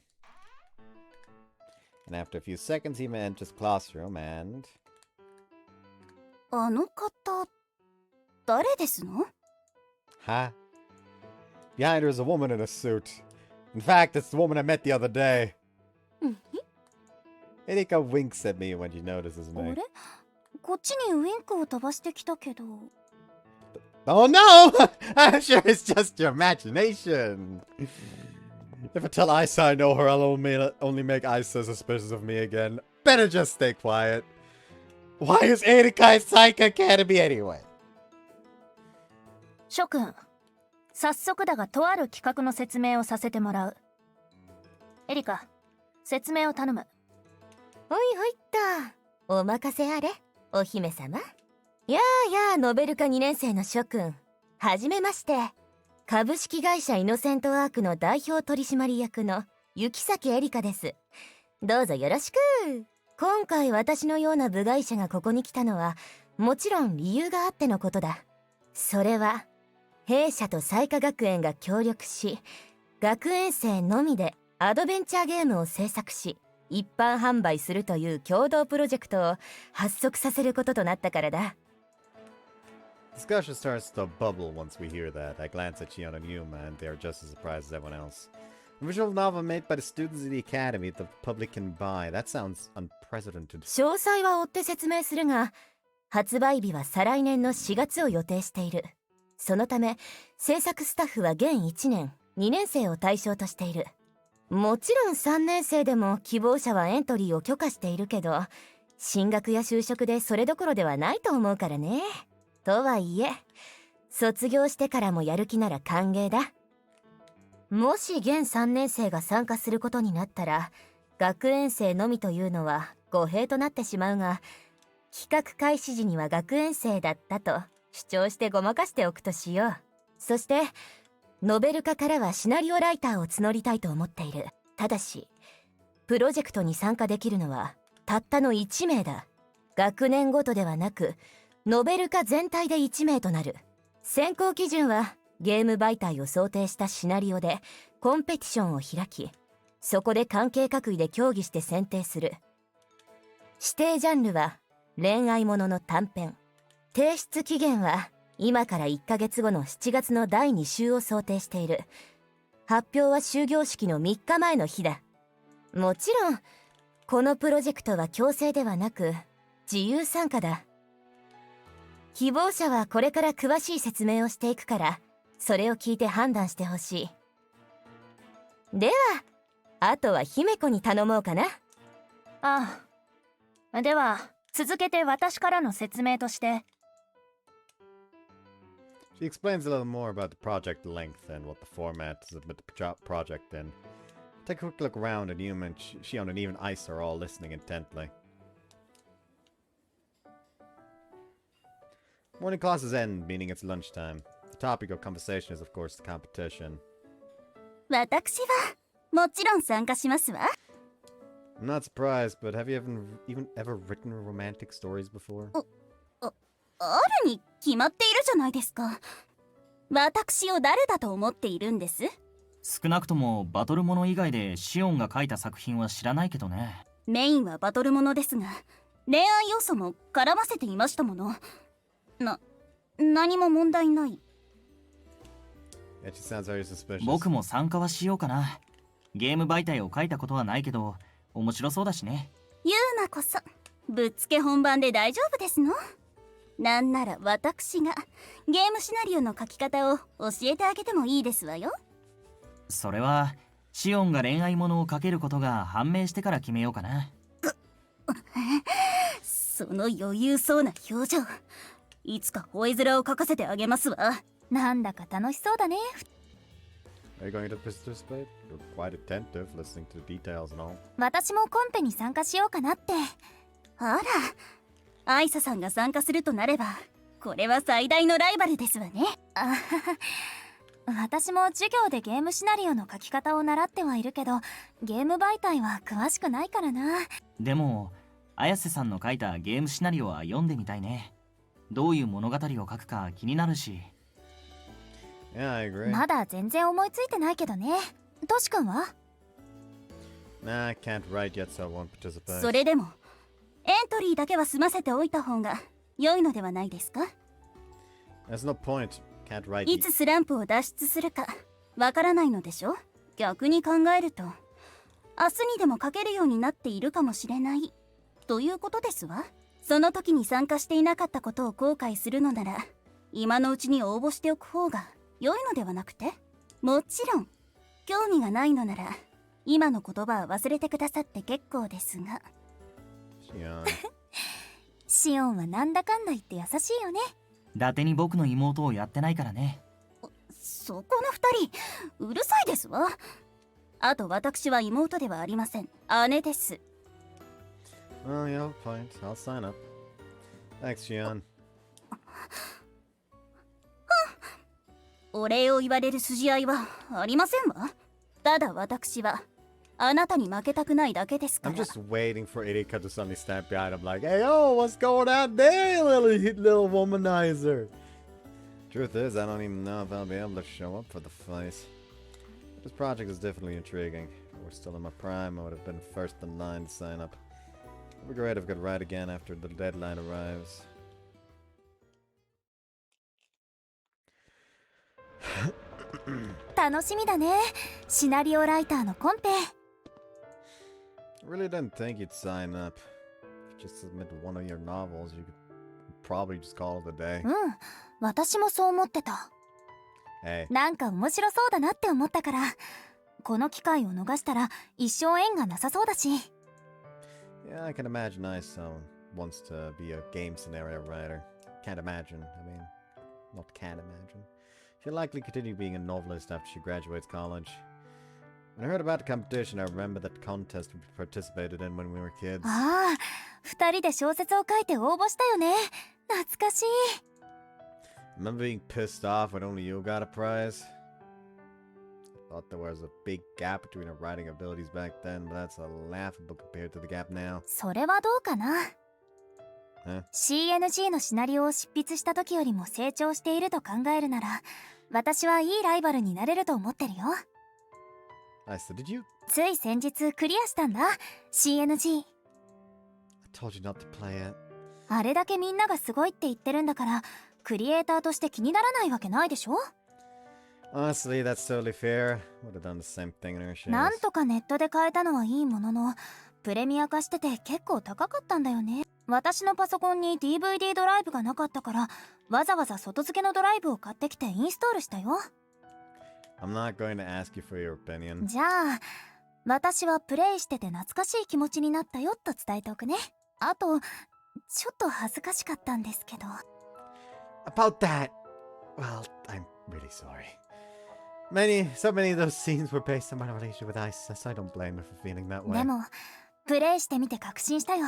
S1: And after a few seconds, he enters classroom and...
S2: あの方、誰ですの？
S1: Huh? Behind her is a woman in a suit. In fact, it's the woman I met the other day. Erika winks at me when she notices
S2: あ
S1: me.
S2: れ？こっちにウインクを飛ばしてきたけど。
S1: Oh no! I'm sure it's just your imagination. If until Isa I know her, I'll only make Isa suspicious of me again. Better just stay quiet. Why is Erika in Psych Academy anyway?
S2: 諸君、早速だがとある企画の説明をさせてもらう。エリカ、説明を頼む。
S4: ほいほいっと。お任せあれ、お姫様。やあやあ、ノベル科2年生の諸君。はじめまして。株式会社イノセントワークの代表取締役の行崎エリカです。どうぞよろしく。今回私のような部外者がここに来たのは、もちろん理由があってのことだ。それは、弊社と彩花学園が協力し、学園生のみでアドベンチャーゲームを制作し、一般販売するという共同プロジェクトを発足させることとなったからだ。
S1: Discussion starts to bubble once we hear that. I glance at Shion and Yuma, and they are just as surprised as everyone else. A visual novel made by the students of the academy that the public can buy. That sounds unprecedented.
S4: 詳細は追って説明するが、発売日は再来年の4月を予定している。そのため、制作スタッフは現1年、2年生を対象としている。もちろん3年生でも希望者はエントリーを許可しているけど、進学や就職でそれどころではないと思うからね。とはいえ、卒業してからもやる気なら歓迎だ。もし現3年生が参加することになったら、学園生のみというのは語弊となってしまうが、企画開始時には学園生だったと主張してごまかしておくとしよう。そして、ノベル化からはシナリオライターを募りたいと思っている。ただし、プロジェクトに参加できるのはたったの1名だ。学年ごとではなく、ノベル化全体で1名となる。選考基準はゲーム媒体を想定したシナリオでコンペティションを開き、そこで関係各位で協議して選定する。指定ジャンルは恋愛ものの短編。提出期限は今から1ヶ月後の7月の第2週を想定している。発表は終業式の3日前の日だ。もちろんこのプロジェクトは強制ではなく自由参加だ。希望者はこれから詳しい説明をしていくから、それを聞いて判断してほしい。では、あとは姫子に頼もうかな。
S2: ああ。では、続けて私からの説明として。
S1: She explains a little more about the project length and what the format is of the project in. Take a quick look around, and Yuma and Shion and even Ice are all listening intently. Morning classes end, meaning it's lunchtime. The topic of conversation is, of course, the competition.
S2: 私はもちろん参加しますわ。
S1: I'm not surprised, but have you even ever written romantic stories before?
S2: あるに決まっているじゃないですか。私を誰だと思っているんです？
S3: 少なくともバトルもの以外でシオンが書いた作品は知らないけどね。
S2: メインはバトルものですが、恋愛要素も絡ませていましたもの。何も問題ない。
S1: Yeah, she sounds very suspicious.
S3: 僕も参加はしようかな。ゲーム媒体を書いたことはないけど、面白そうだしね。
S2: ユーマこそぶっつけ本番で大丈夫ですの？なんなら私がゲームシナリオの書き方を教えてあげてもいいですわよ。
S3: それはシオンが恋愛ものを書けることが判明してから決めようかな。
S2: その余裕そうな表情、いつか吠え面を書かせてあげますわ。なんだか楽しそうだね。
S1: Are you going to participate? You're quite attentive, listening to the details and all.
S2: 私もコンペに参加しようかなって。あら、アイサさんが参加するとなれば、これは最大のライバルですわね。私も授業でゲームシナリオの書き方を習ってはいるけど、ゲーム媒体は詳しくないからな。
S3: でも綾瀬さんの書いたゲームシナリオは読んでみたいね。どういう物語を書くか気になるし。
S1: Yeah, I agree.
S2: まだ全然思いついてないけどね。トシ君は？
S1: Nah, I can't write yet, so I won't participate.
S2: それでもエントリーだけは済ませておいた方が良いのではないですか？
S1: There's no point. Can't write
S2: いつスランプを脱出するかわからないのでしょ。逆に考えると明日にでも書けるようになっているかもしれないということですわ。その時に参加していなかったことを後悔するのなら、今のうちに応募しておく方が良いのではなくて？もちろん興味がないのなら今の言葉は忘れてくださって結構ですが。
S1: Shion.
S2: シオンはなんだかんだ言って優しいよね。
S3: 伊達に僕の妹をやってないからね。
S2: そこの二人うるさいですわ。あと私は妹ではありません、姉です。
S1: Oh, yeah, fine. I'll sign up. Thanks, Shion.
S2: お礼を言われる筋合いはありませんわ。ただ私はあなたに負けたくないだけですか
S1: I'm
S2: ら。
S1: just waiting for Erika to suddenly stand behind him like, hey, yo, what's going on there, little womanizer? Truth is, I don't even know if I'll be able to show up for the fight. This project is definitely intriguing. If I were still in my prime, I would have been first in line to sign up. It would be great if I could ride again after the deadline arrives.
S2: 楽しみだね。シナリオライターのコンペ。
S1: I really didn't think you'd sign up. If you just submit one of your novels, you could probably just call it a day.
S2: うん、私もそう思ってた。
S1: Hey.
S2: なんか面白そうだなって思ったから、この機会を逃したら一生縁がなさそうだし。
S1: Yeah, I can imagine Iso wants to be a game scenario writer. Can't imagine. I mean, not can't imagine. She'll likely continue being a novelist after she graduates college. When I heard about the competition, I remember that contest we participated in when we were kids.
S2: ああ、二人で小説を書いて応募したよね。懐かしい。
S1: I remember being pissed off when only you got a prize. I thought there was a big gap between our writing abilities back then, but that's laughable compared to the gap now.
S2: それはどうかな。CNG のシナリオを執筆した時よりも成長していると考えるなら、私はいいライバルになれると思ってるよ。
S1: I said, did you?
S2: つい先日クリアしたんだ、CNG。
S1: I told you not to play it.
S2: あれだけみんながすごいって言ってるんだから、クリエイターとして気にならないわけないでしょ。
S1: Honestly, that's totally fair. Would have done the same thing in her shoes.
S2: なんとかネットで買えたのはいいものの、プレミア化してて結構高かったんだよね。私のパソコンに DVD ドライブがなかったから、わざわざ外付けのドライブを買ってきてインストールしたよ。
S1: I'm not going to ask you for your opinion.
S2: じゃあ、私はプレイしてて懐かしい気持ちになったよと伝えておくね。あと、ちょっと恥ずかしかったんですけど。
S1: About that, well, I'm really sorry. So many of those scenes were based on my relationship with Isis. I don't blame her for feeling that way.
S2: でも、プレイしてみて確信したよ。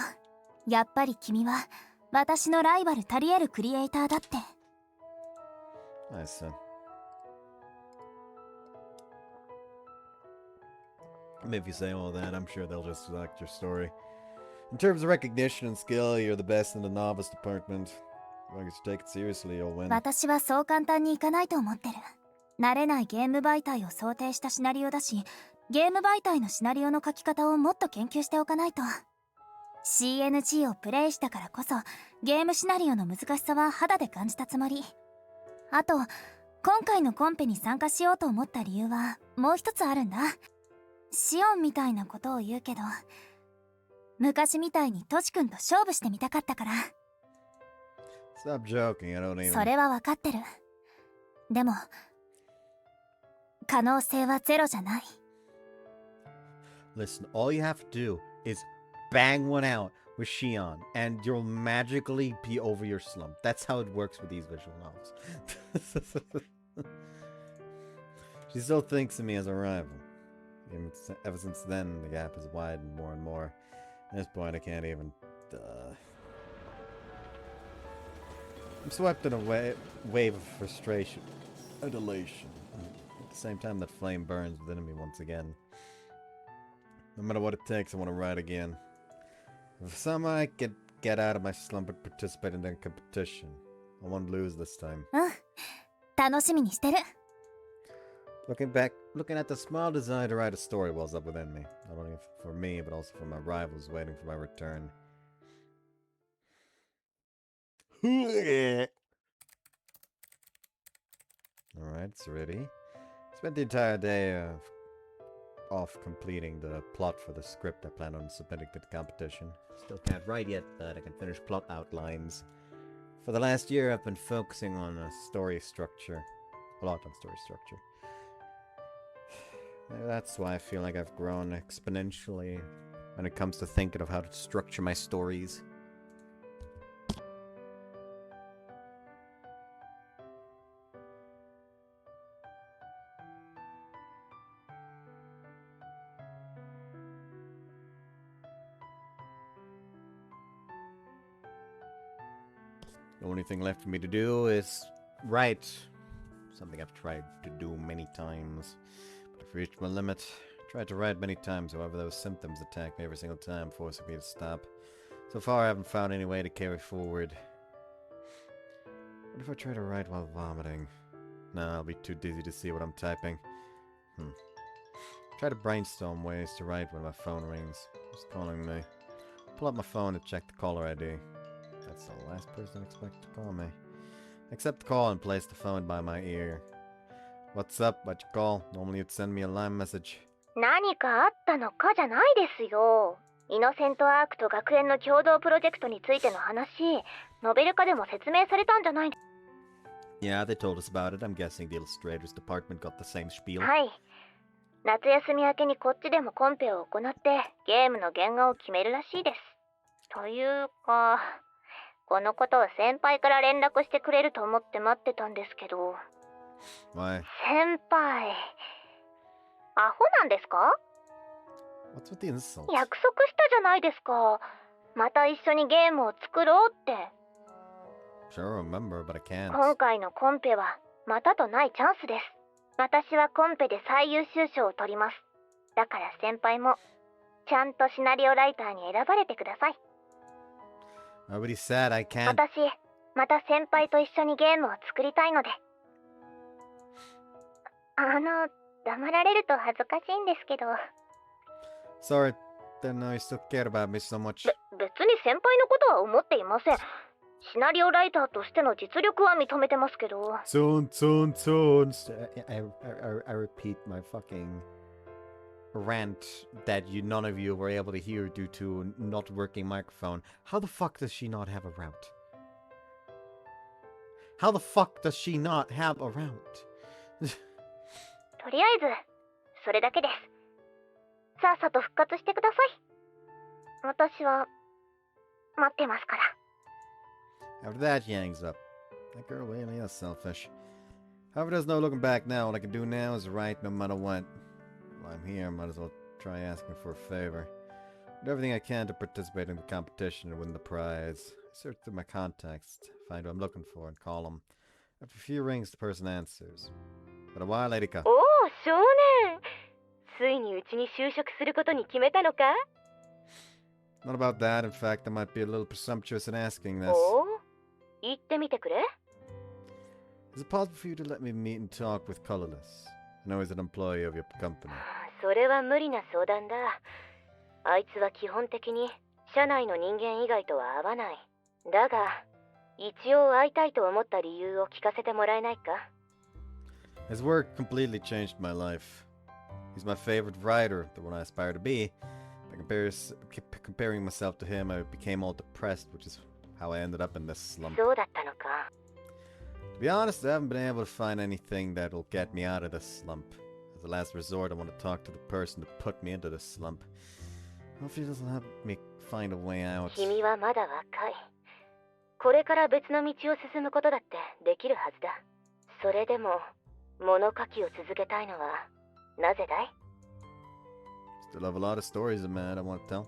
S2: やっぱり君は私のライバルたり得るクリエイターだって。
S1: I see. If you say all that, I'm sure they'll just select your story. In terms of recognition and skill, you're the best in the novice department. As long as you take it seriously, you'll win.
S2: 私はそう簡単にいかないと思ってる。慣れないゲーム媒体を想定したシナリオだし、ゲーム媒体のシナリオの書き方をもっと研究しておかないと。CNG をプレイしたからこそ、ゲームシナリオの難しさは肌で感じたつもり。あと、今回のコンペに参加しようと思った理由はもう一つあるんだ。シオンみたいなことを言うけど、昔みたいにトシ君と勝負してみたかったから。
S1: Stop joking, I don't even...
S2: それは分かってる。でも、可能性はゼロじゃない。
S1: Listen, all you have to do is bang one out with Shion, and you'll magically be over your slump. That's how it works with these visual novels. She still thinks of me as a rival. Ever since then, the gap has widened more and more. At this point, I can't even... I'm swept in a wave of frustration and elation. At the same time, that flame burns within me once again. No matter what it takes, I want to ride again. If somehow I can get out of my slump and participate in the competition, I won't lose this time.
S2: 楽しみにしてる。
S1: Looking at the small desire to write a story wells up within me. Not only for me, but also for my rivals waiting for my return. Alright, it's ready. Spent the entire day off completing the plot for the script I plan on submitting to the competition. Still can't write yet, but I can finish plot outlines. For the last year, I've been focusing on a story structure. A lot on story structure. Maybe that's why I feel like I've grown exponentially when it comes to thinking of how to structure my stories. The only thing left for me to do is write. Something I've tried to do many times. But I've reached my limit. I tried to write many times, however those symptoms attack me every single time, forcing me to stop. So far I haven't found any way to carry forward. What if I try to write while vomiting? No, I'll be too dizzy to see what I'm typing. Try to brainstorm ways to write when my phone rings. Who's calling me? Pull up my phone to check the caller ID. That's the last person I expect to call me. Accept the call and place the phone by my ear. What's up? What you call? Normally you'd send me a line message.
S2: 何かあったのかじゃないですよ。イノセントアークと学園の共同プロジェクトについての話、ノベル化でも説明されたんじゃない？
S1: Yeah, they told us about it. I'm guessing the illustrators department got the same spiel.
S2: はい。夏休み明けにこっちでもコンペを行ってゲームの原画を決めるらしいです。というか、このことを先輩から連絡してくれると思って待ってたんですけど。
S1: Why?
S2: 先輩、アホなんですか？
S1: What's with the insults?
S2: 約束したじゃないですか。また一緒にゲームを作ろうって。
S1: Sure, I remember, but I can't.
S2: 今回のコンペはまたとないチャンスです。私はコンペで最優秀賞を取ります。だから先輩もちゃんとシナリオライターに選ばれてください。
S1: Nobody said I can't.
S2: 私、また先輩と一緒にゲームを作りたいので。黙られると恥ずかしいんですけど。
S1: Sorry, didn't know you still cared about me so much.
S2: 別に先輩のことは思っていません。シナリオライターとしての実力は認めてますけど。
S1: Soon. I repeat my fucking rant that none of you were able to hear due to not working microphone. How the fuck does she not have a route? How the fuck does she not have a route?
S2: とりあえず、それだけです。さっさと復活してください。私は、待ってますから。
S1: After that, she hangs up. That girl really is selfish. However, there's no looking back now. All I can do now is write no matter what. While I'm here, I might as well try asking for a favor. Do everything I can to participate in the competition and win the prize. I search through my contacts, find who I'm looking for, and call them. After a few rings, the person answers. But a while, Erika.
S4: おお、少年。ついにうちに就職することに決めたのか？
S1: Not about that. In fact, I might be a little presumptuous in asking this.
S4: おお、言ってみてくれ。
S1: Is it possible for you to let me meet and talk with Colorless? I know he's an employee of your company.
S4: それは無理な相談だ。あいつは基本的に社内の人間以外とは会わない。だが、一応会いたいと思った理由を聞かせてもらえないか？
S1: His work completely changed my life. He's my favorite writer, the one I aspire to be. By comparing myself to him, I became all depressed, which is how I ended up in this slump.
S4: そうだったのか。
S1: To be honest, I haven't been able to find anything that'll get me out of this slump. As a last resort, I want to talk to the person who put me into this slump. Hopefully this will help me find a way out.
S4: 君はまだ若い。これから別の道を進むことだってできるはずだ。それでも物書きを続けたいのはなぜだい？
S1: Still have a lot of stories in man I want to tell.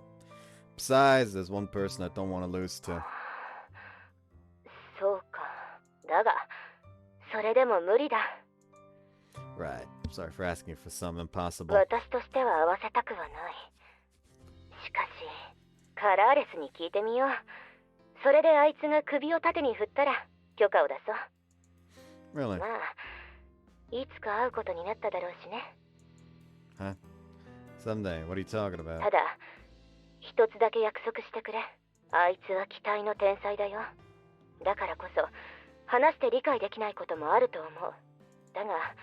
S1: Besides, there's one person I don't want to lose to.
S4: そうか。だが、それでも無理だ。
S1: Right. Sorry for asking for something impossible.
S4: 私としては合わせたくはない。しかし、カラーレスに聞いてみよう。それであいつが首を縦に振ったら許可を出そう。
S1: Really?
S4: まあ、いつか会うことになっただろうしね。
S1: Huh? Someday. What are you talking about?
S4: ただ、一つだけ約束してくれ。あいつは期待の天才だよ。だからこそ、話して理解できないこともあると思う。だが、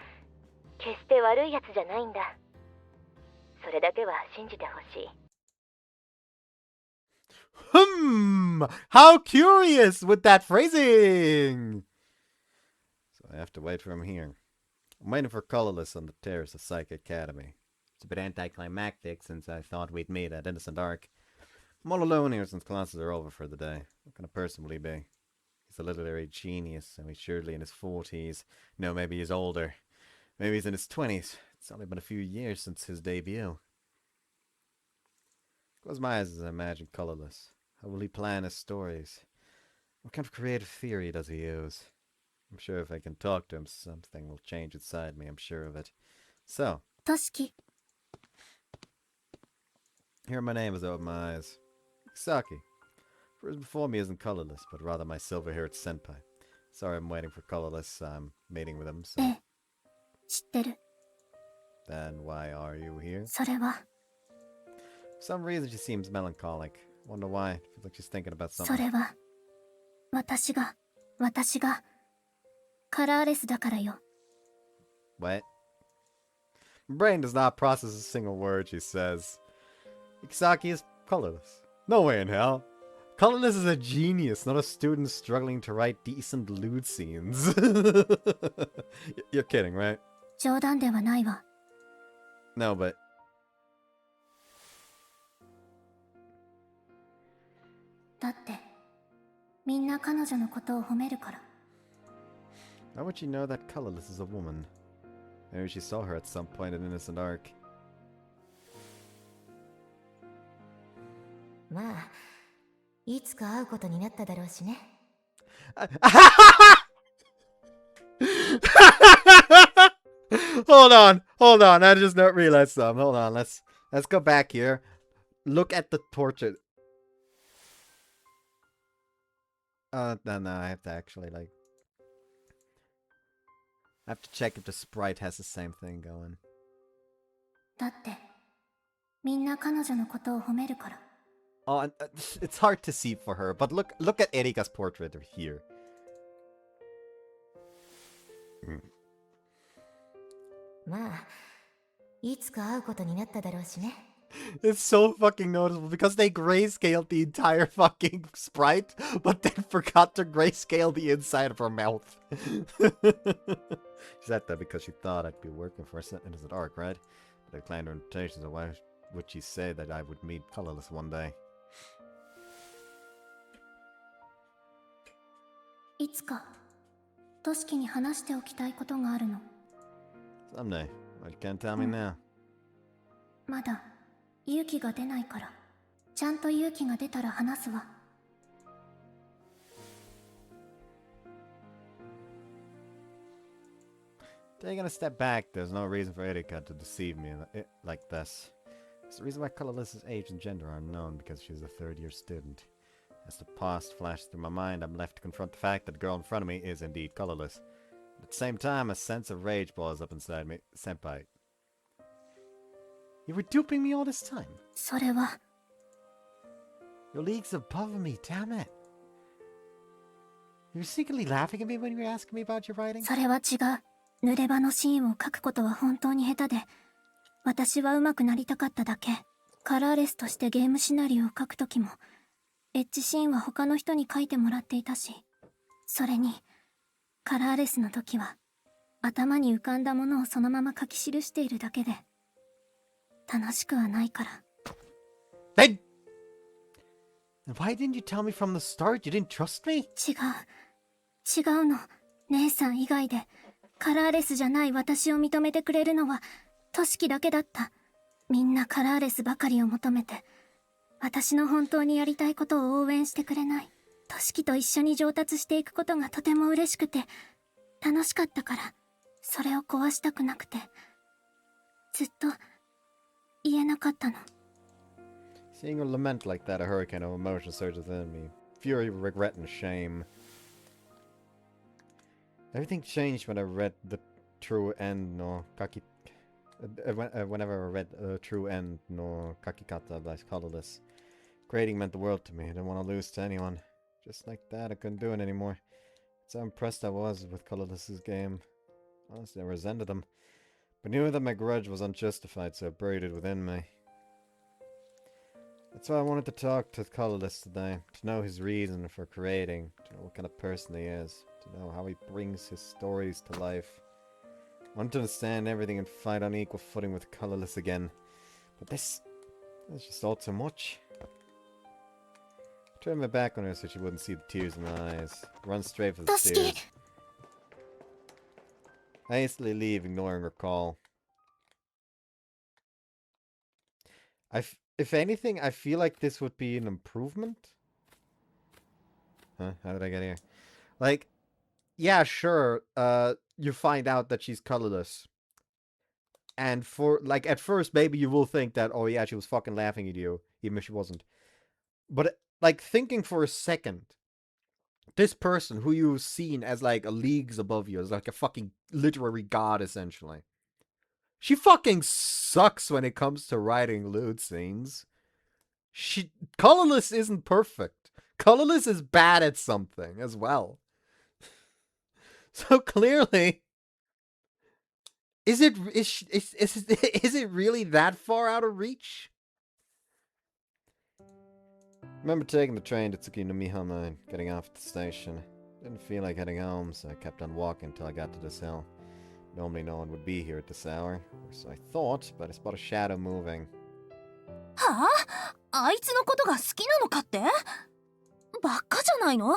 S4: 決して悪いやつじゃないんだ。それだけは信じてほしい。
S1: How curious with that phrasing! So I have to wait for him here. I'm waiting for Colorless on the terrace of Psych Academy. It's a bit anticlimactic since I thought we'd meet at Innocent Arc. I'm all alone here since classes are over for the day. What kind of person will he be? He's a literary genius, and he's surely in his 40s. No, maybe he's older. Maybe he's in his 20s. It's only been a few years since his debut. Close my eyes as I imagine Colorless. How will he plan his stories? What kind of creative theory does he use? I'm sure if I can talk to him, something will change inside me. I'm sure of it. So,
S2: としき、
S1: hearing my name as I open my eyes. Koushiki. Person before me isn't colorless, but rather my silver-haired senpai. Sorry, I'm waiting for colorless. I'm meeting with him. So
S2: ええ、知ってる。
S1: then why are you here?
S2: それは、
S1: For some reason she seems melancholic. Wonder why. Feels like she's thinking about
S2: そ
S1: something.
S2: れは、私が、カラーレスだからよ。
S1: What? My brain does not process a single word she says. Koushiki is colorless. No way in hell. Colorless is a genius, not a student struggling to write decent lewd scenes. You're kidding, right?
S2: 冗談ではないわ。
S1: No, but...
S2: だって、みんな彼女のことを褒めるから。
S1: How would she know that colorless is a woman? Maybe she saw her at some point in Innocent Arc.
S4: まあいつか会うことになっただろうしね。
S1: Hold on. I just not realized something. Hold on, let's go back here. Look at the portrait. No, I have to actually like. I have to check if the sprite has the same thing going.
S2: だって、みんな彼女のことを褒めるから。
S1: Oh, and, it's hard to see for her, but look at Erika's portrait here.
S4: まあいつか会うことになっただろうしね。
S1: It's so fucking noticeable because they grayscaled the entire fucking sprite, but then forgot to grayscale the inside of her mouth. She said that because she thought I'd be working for a Innocent Arc, right? But I declined her invitation, so why would she say that I would meet colorless one day?
S2: いつか、トシキに話しておきたいことがあるの。
S1: Someday. But you can't tell me now.
S2: まだ、勇気が出ないから。ちゃんと勇気が出たら話すわ。
S1: Taking a step back, there's no reason for Erika to deceive me like this. It's the reason why colorless's age and gender are unknown, because she's a third-year student. As the past flashes through my mind, I'm left to confront the fact that the girl in front of me is indeed colorless. At the same time, a sense of rage boils up inside me. Senpai. You were duping me all this time.
S2: それは、
S1: Your league's above me, damn it. You were secretly laughing at me when you were asking me about your writing?
S2: それは違う。濡れ場のシーンを書くことは本当に下手で、私は上手くなりたかっただけ。カラーレスとしてゲームシナリオを書くときも、エッジシーンは他の人に書いてもらっていたし、それに、カラーレスの時は、頭に浮かんだものをそのまま書き記しているだけで、楽しくはないから。
S1: Then why didn't you tell me from the start? You didn't trust me?
S2: 違うの。姉さん以外で、カラーレスじゃない私を認めてくれるのは、トシキだけだった。みんなカラーレスばかりを求めて、私の本当にやりたいことを応援してくれない。トシキと一緒に上達していくことがとても嬉しくて、楽しかったから、それを壊したくなくて、ずっと言えなかったの。
S1: Seeing her lament like that, a hurricane of emotion surges within me. Fury, regret, and shame. Everything changed when I read the true end no Kaki... whenever I read True End no Kakikata by Colorless. Grading meant the world to me. I didn't want to lose to anyone. Just like that, I couldn't do it anymore. That's how impressed I was with Colorless's game. Honestly, I resented him. But knew that my grudge was unjustified, so I buried it within me. That's why I wanted to talk to Colorless today. To know his reason for creating. To know what kind of person he is. To know how he brings his stories to life. I want to understand everything and fight on equal footing with Colorless again. But this is just all too much. I turned my back on her so she wouldn't see the tears in my eyes. Run straight for the stairs. I hastily leave, ignoring her call. If anything, I feel like this would be an improvement. Huh? How did I get here? Like, yeah, sure. You find out that she's colorless. And for, like, at first, maybe you will think that, oh yeah, she was fucking laughing at you, even if she wasn't. But, like, thinking for a second, this person who you've seen as like a leagues above you, as like a fucking literary god essentially. She fucking sucks when it comes to writing lewd scenes. Colorless isn't perfect. Colorless is bad at something as well. So clearly, is it really that far out of reach? Remember taking the train to Tsukinomihama and getting off at the station. Didn't feel like heading home, so I kept on walking until I got to this hill. Normally no one would be here at this hour, or so I thought, but I spot a shadow moving.
S2: はあ？あいつのことが好きなのかって？バカじゃないの？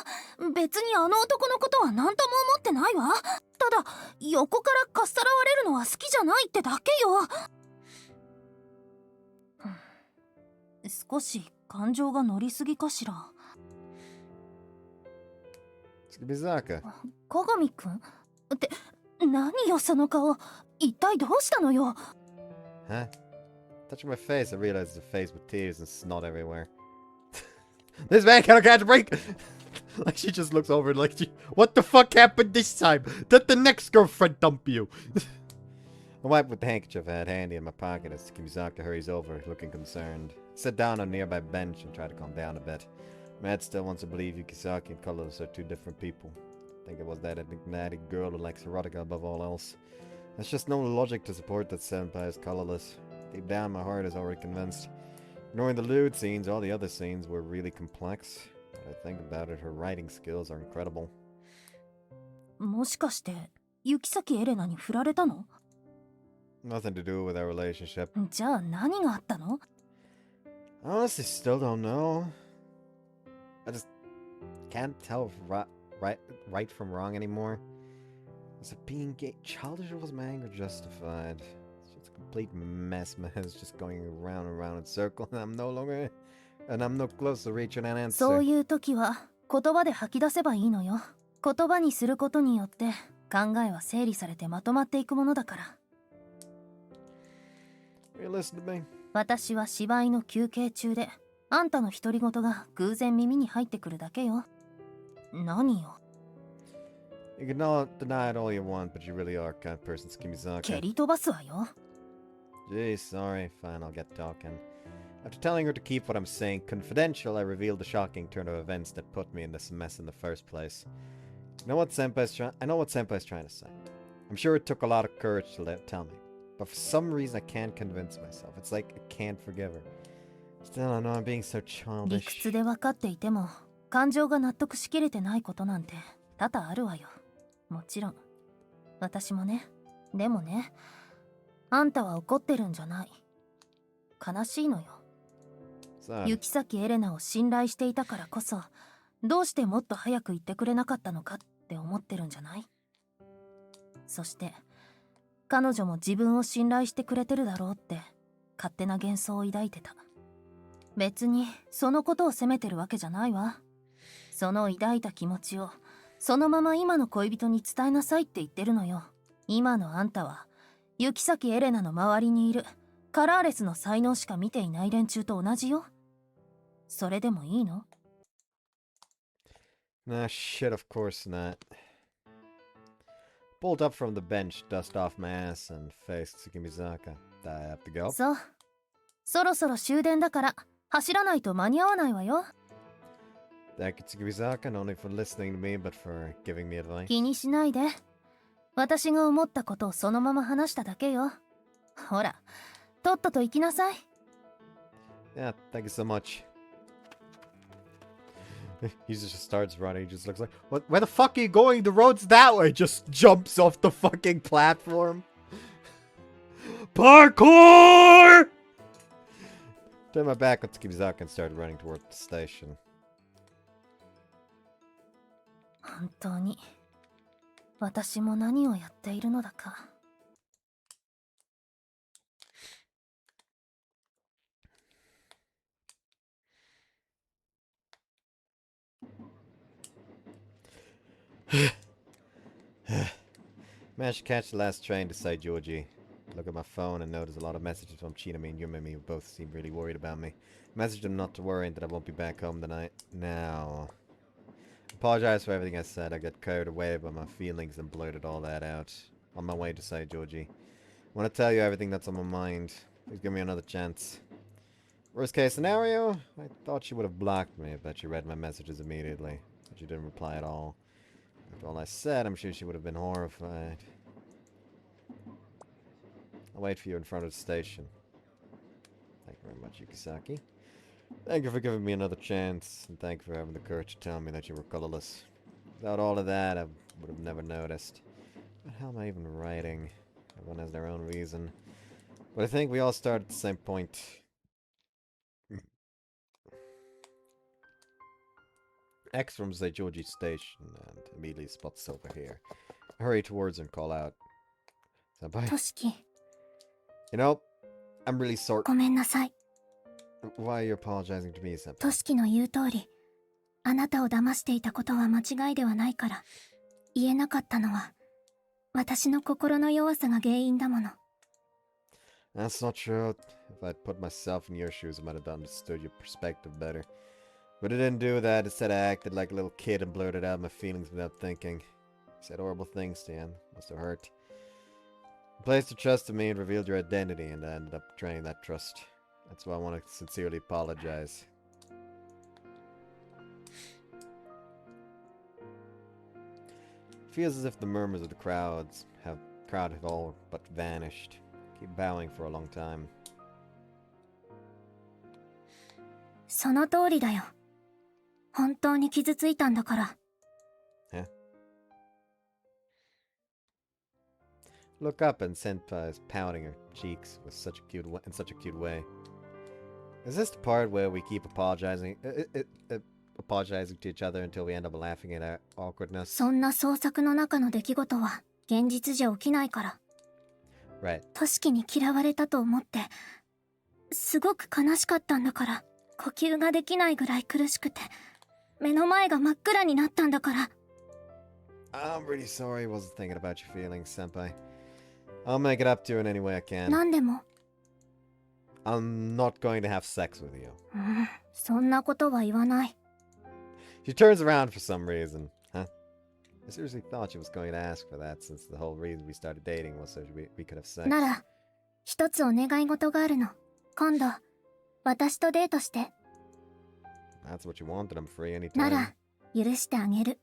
S2: 別にあの男のことは何とも思ってないわ。ただ横からかっさらわれるのは好きじゃないってだけよ。少し感情が乗りすぎかしら。
S1: Tsukibizaka.
S2: 鏡くん？って何よその顔。一体どうしたのよ。
S1: Huh? Touching my face, I realized it's a face with tears and snot everywhere. This man cannot catch a break! Like she just looks over like, what the fuck happened this time? Did the next girlfriend dump you? I wiped with the handkerchief I had handy in my pocket as Kimizaka hurries over, looking concerned. I sit down on a nearby bench and try to calm down a bit. My head still wants to believe Yukisaki and Colorless are two different people. I think it was that enigmatic girl who likes erotica above all else. There's just no logic to support that senpai is colorless. Deep down, my heart is already convinced. Ignoring the lewd scenes, all the other scenes were really complex. When I think about it, her writing skills are incredible.
S2: もしかして雪崎エレナに振られたの？
S1: Nothing to do with our relationship.
S2: じゃあ何があったの？
S1: I honestly still don't know. I just can't tell if right from wrong anymore. Was it being childish or was my anger justified? It's just a complete mess, man. It's just going around and around in circles, and I'm no close to reaching an answer.
S2: そういう時は言葉で吐き出せばいいのよ。言葉にすることによって考えは整理されてまとまっていくものだから。
S1: You listen to me?
S2: 私は芝居の休憩中で、あんたの独り言が偶然耳に入ってくるだけよ。何よ。
S1: You can all deny it all you want, but you really are a kind person, Kimizaka.
S2: 蹴り飛ばすわよ。
S1: Gee, sorry. Fine, I'll get talking. After telling her to keep what I'm saying confidential, I revealed the shocking turn of events that put me in this mess in the first place. I know what Senpai's trying to say. I'm sure it took a lot of courage to tell me. But for some reason I can't convince myself. It's like I can't forgive her. Still, I know I'm being so
S2: 理
S1: childish.
S2: 屈で分かっていても、感情が納得しきれてないことなんて多々あるわよ。もちろん。私もね。でもね、あんたは怒ってるんじゃない。悲しいのよ。雪崎エレナを信頼していたからこそ、どうしてもっと早く言ってくれなかったのかって思ってるんじゃない？そして、彼女も自分を信頼してくれてるだろうって勝手な幻想を抱いてた。別にそのことを責めてるわけじゃないわ。その抱いた気持ちをそのまま今の恋人に伝えなさいって言ってるのよ。今のあんたは雪崎エレナの周りにいるカラーレスの才能しか見ていない連中と同じよ。それでもいいの？
S1: Nah, shit, of course not. Pulled up from the bench, dust off my ass, and faced Tsukimizaka. I have to go.
S2: そう。そろそろ終電だから走らないと間に合わないわよ。
S1: Thank you, Tsukimizaka, not only for listening to me, but for giving me advice.
S2: 気にしないで。私が思ったことをそのまま話しただけよ。ほら、とっとと行きなさい。
S1: Yeah, thank you so much. He just starts running. He just looks like, what? Where the fuck are you going? The road's that way. Just jumps off the fucking platform. Parkour! Turned my back on Tsukimizaka and started running toward the station.
S2: 本当に私も何をやっているのだか。
S1: Managed to catch the last train to Saijoji. Look at my phone and notice a lot of messages from Chinami and Yumimi who both seem really worried about me. Messaged them not to worry and that I won't be back home tonight. Now, apologize for everything I said. I got carried away by my feelings and blurted all that out. On my way to say, Joji. I want to tell you everything that's on my mind. Please give me another chance. Worst case scenario, I thought she would have blocked me, but she read my messages immediately. But she didn't reply at all. After all I said, I'm sure she would have been horrified. I'll wait for you in front of the station. Thank you very much, Yukisaki. Thank you for giving me another chance, and thank you for having the courage to tell me that you were colorless. Without all of that, I would have never noticed. What the hell am I even writing? Everyone has their own reason. But I think we all start at the same point. X from Seijoji Station, and immediately spots over here. I hurry towards her and call out. Senpai,
S2: としき、
S1: you know, I'm really sorry.
S2: ごめんなさい。
S1: Why are you apologizing to me, Senpai?
S2: としきの言う通り、あなたを騙していたことは間違いではないから、言えなかったのは、私の心の弱さが原因だもの。
S1: That's not true. If I'd put myself in your shoes, I might have understood your perspective better. But I didn't do that. Instead, I acted like a little kid and blurted out my feelings without thinking. I said horrible things to you. Must have hurt. You placed your trust in me and revealed your identity, and I ended up betraying that trust. That's why I want to sincerely apologize. Feels as if the murmurs of the crowd have all but vanished. Keep bowing for a long time.
S2: その通りだよ。本当に傷ついたんだから。
S1: Huh? Look up and Senpai is pouting her cheeks with in such a cute way. Is this the part where we keep apologizing to each other until we end up laughing at our awkwardness?
S2: そんな創作の中の出来事は現実じゃ起きないから。
S1: Right.
S2: としきに嫌われたと思って、すごく悲しかったんだから。呼吸ができないぐらい苦しくて、目の前が真っ暗になったんだから。
S1: I'm really sorry I wasn't thinking about your feelings, Senpai. I'll make it up to you in any way I can.
S2: なんでも。
S1: I'm not going to have sex with you.
S2: そんなことは言わない。
S1: She turns around for some reason, huh? I seriously thought she was going to ask for that, since the whole reason we started dating was so we could have sex.
S2: なら、一つお願い事があるの。今度、私とデートして。
S1: That's what you wanted. I'm free anytime.
S2: なら、許してあげる。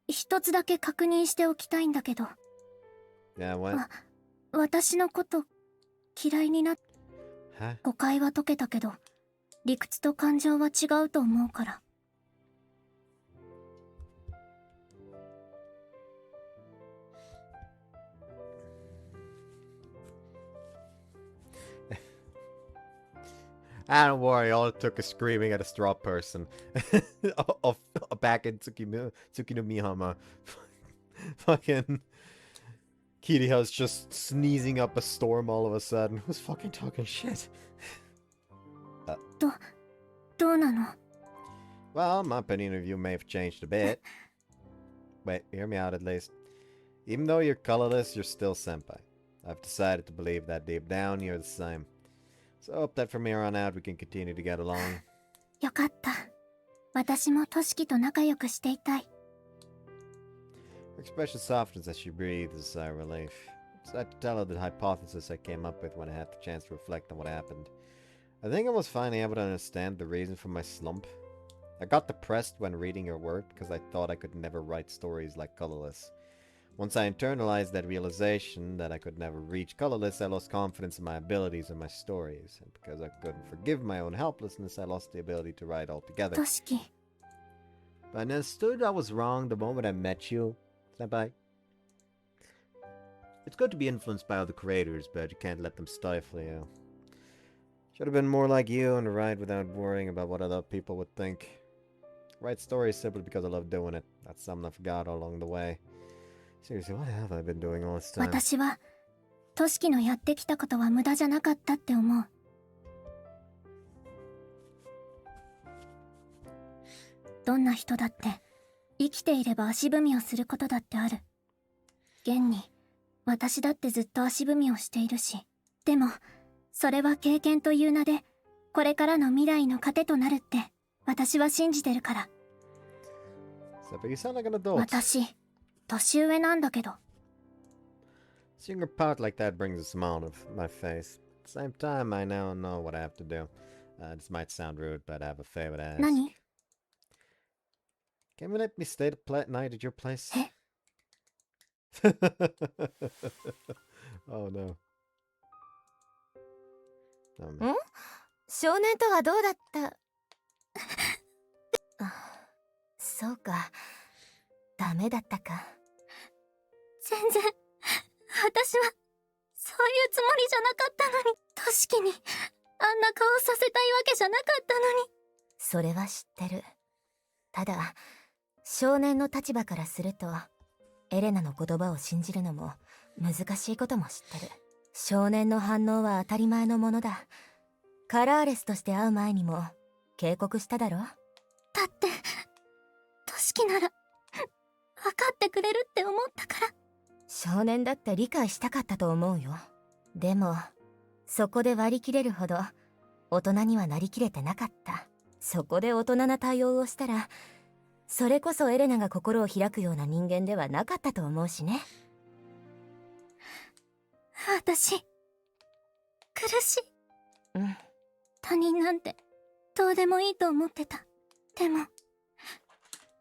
S2: 一つだけ確認しておきたいんだけど。
S1: Yeah, what?
S2: 私のこと嫌いになっ。
S1: Huh?
S2: 誤解は解けたけど、理屈と感情は違うと思うから。
S1: Don't worry, all it took is screaming at a straw person. Back in Tsukino Mihama. Fucking Kiriha's just sneezing up a storm all of a sudden. Who's fucking talking shit?
S2: どうなの?
S1: Well, my opinion of you may have changed a bit. Wait, hear me out at least. Even though you're colorless, you're still senpai. I've decided to believe that deep down you're the same. So I hope that from here on out we can continue to get along.
S2: よかった。私もトシキと仲良くしていたい。
S1: Her expression softens as she breathes a sigh of relief. It's sad to tell her the hypothesis I came up with when I had the chance to reflect on what happened. I think I was finally able to understand the reason for my slump. I got depressed when reading your work because I thought I could never write stories like Colorless. Once I internalized that realization that I could never reach Colorless, I lost confidence in my abilities and my stories. And because I couldn't forgive my own helplessness, I lost the ability to write altogether.
S2: トシキ。
S1: But I understood I was wrong the moment I met you, Senpai. It's good to be influenced by other creators, but you can't let them stifle you. Should have been more like you and write without worrying about what other people would think. Write stories simply because I love doing it. That's something I forgot along the way. Seriously, what have I been doing all this time?
S2: 私はトシキのやってきたことは無駄じゃなかったって思う。どんな人だって生きていれば足踏みをすることだってある。現に私だってずっと足踏みをしているし、でもそれは経験という名でこれからの未来の糧となるって私は信じてるから。
S1: But you sound like an adult.
S2: 私、年上なんだけど。
S1: Seeing her pout like that brings a smile to my face. At the same time, I now know what I have to do. This might sound rude, but I have a favor to ask.
S2: 何？
S1: Can you let me stay the night at your place?
S2: え？
S1: Oh no.
S4: ん？少年とはどうだった？そうか。ダメだったか。
S2: 全然、私は、そういうつもりじゃなかったのに、としきに、あんな顔させたいわけじゃなかったのに。
S4: それは知ってる。ただ、少年の立場からすると、エレナの言葉を信じるのも難しいことも知ってる。少年の反応は当たり前のものだ。カラーレスとして会う前にも警告しただろ？
S2: だって、としきなら、分かってくれるって思ったから。
S4: 少年だって理解したかったと思うよ。でも、そこで割り切れるほど大人にはなりきれてなかった。そこで大人な対応をしたら、それこそエレナが心を開くような人間ではなかったと思うしね。
S2: 私、苦しい。
S4: うん。
S2: 他人なんて、どうでもいいと思ってた。でも、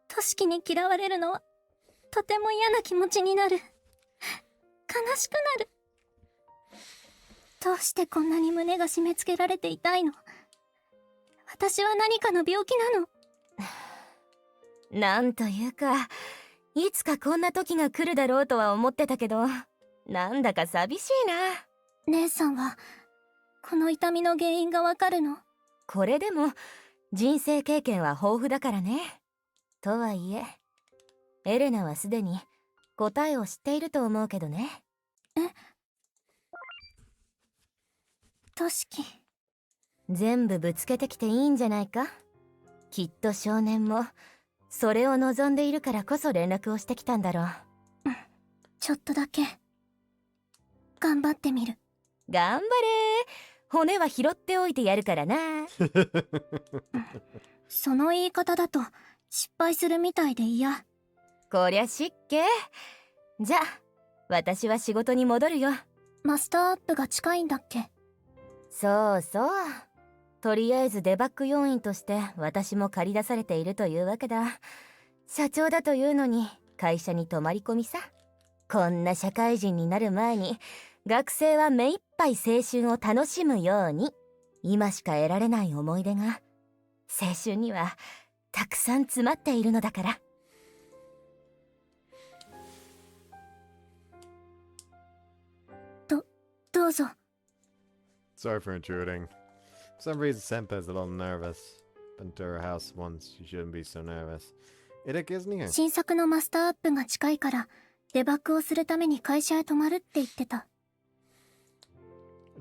S2: としきに嫌われるのは、とても嫌な気持ちになる。悲しくなる。どうしてこんなに胸が締め付けられていたいの？私は何かの病気なの？
S4: なんというか、いつかこんな時が来るだろうとは思ってたけど、なんだか寂しいな。
S2: 姉さんは、この痛みの原因がわかるの？
S4: これでも、人生経験は豊富だからね。とはいえ、エレナはすでに答えを知っていると思うけどね。
S2: え？としき。
S4: 全部ぶつけてきていいんじゃないか？きっと少年も、それを望んでいるからこそ連絡をしてきたんだろう。
S2: ちょっとだけ、頑張ってみる。
S4: 頑張れー。骨は拾っておいてやるからな。
S2: その言い方だと失敗するみたいで嫌。
S4: こりゃしっけ。じゃあ私は仕事に戻るよ。
S2: マスターアップが近いんだっけ？
S4: そうそう。とりあえずデバッグ要員として私も借り出されているというわけだ。社長だというのに会社に泊まり込みさ。こんな社会人になる前に学生は目いっぱい青春を楽しむように。今しか得られない思い出が青春にはたくさん詰まっているのだから。
S2: どうぞ。
S1: Sorry for intruding. For some reason, Senpai's a little nervous. Been to her house once. She shouldn't be so nervous. Eric isn't here.
S2: 新作のマスターアップが近いからデバッグをするために会社へ泊まるって言ってた。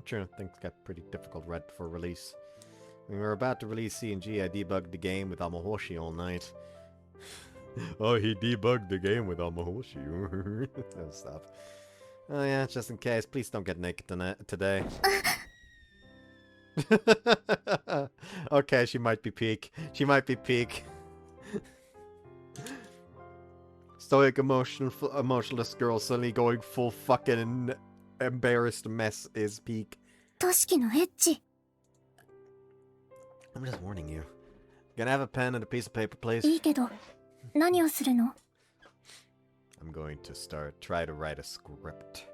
S1: True, things got pretty difficult right before release. When we were about to release C&G, I debugged the game with Amahoshi all night. Oh, he debugged the game with Amahoshi. Oh, stop. Oh yeah, just in case, please don't get naked today. Okay, she might be peak. She might be peak. Stoic, emotionless girl suddenly going full fucking embarrassed mess is peak.
S2: としきのエッチ。
S1: I'm just warning you. Gonna have a pen and a piece of paper, please?
S2: いいけど、何をするの？
S1: I'm going to try to write a script.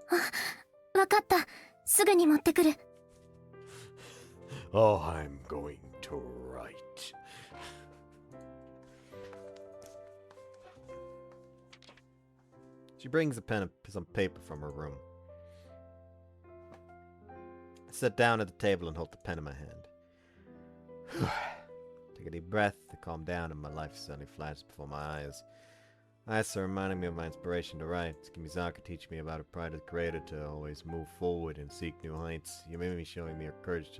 S2: わかった。すぐに持ってくる。
S1: Oh, I'm going to write. She brings a pen and some paper from her room. I sit down at the table and hold the pen in my hand. Take a deep breath to calm down, and my life suddenly flashes before my eyes. Eyes are reminding me of my inspiration to write. Kimizaka teach me about a pride as creator to always move forward and seek new heights. Yumimi showing me her courage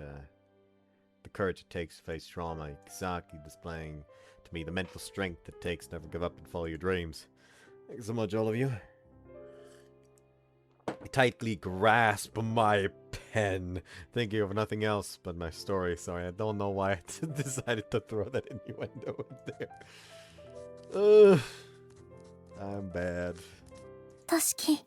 S1: the courage it takes to face trauma. Kisaki displaying to me the mental strength it takes to never give up and follow your dreams. Thank you so much, all of you. I tightly grasp my pen, thinking of nothing else but my story. Sorry, I don't know why I decided to throw that innuendo in there. I'm bad.
S2: としき。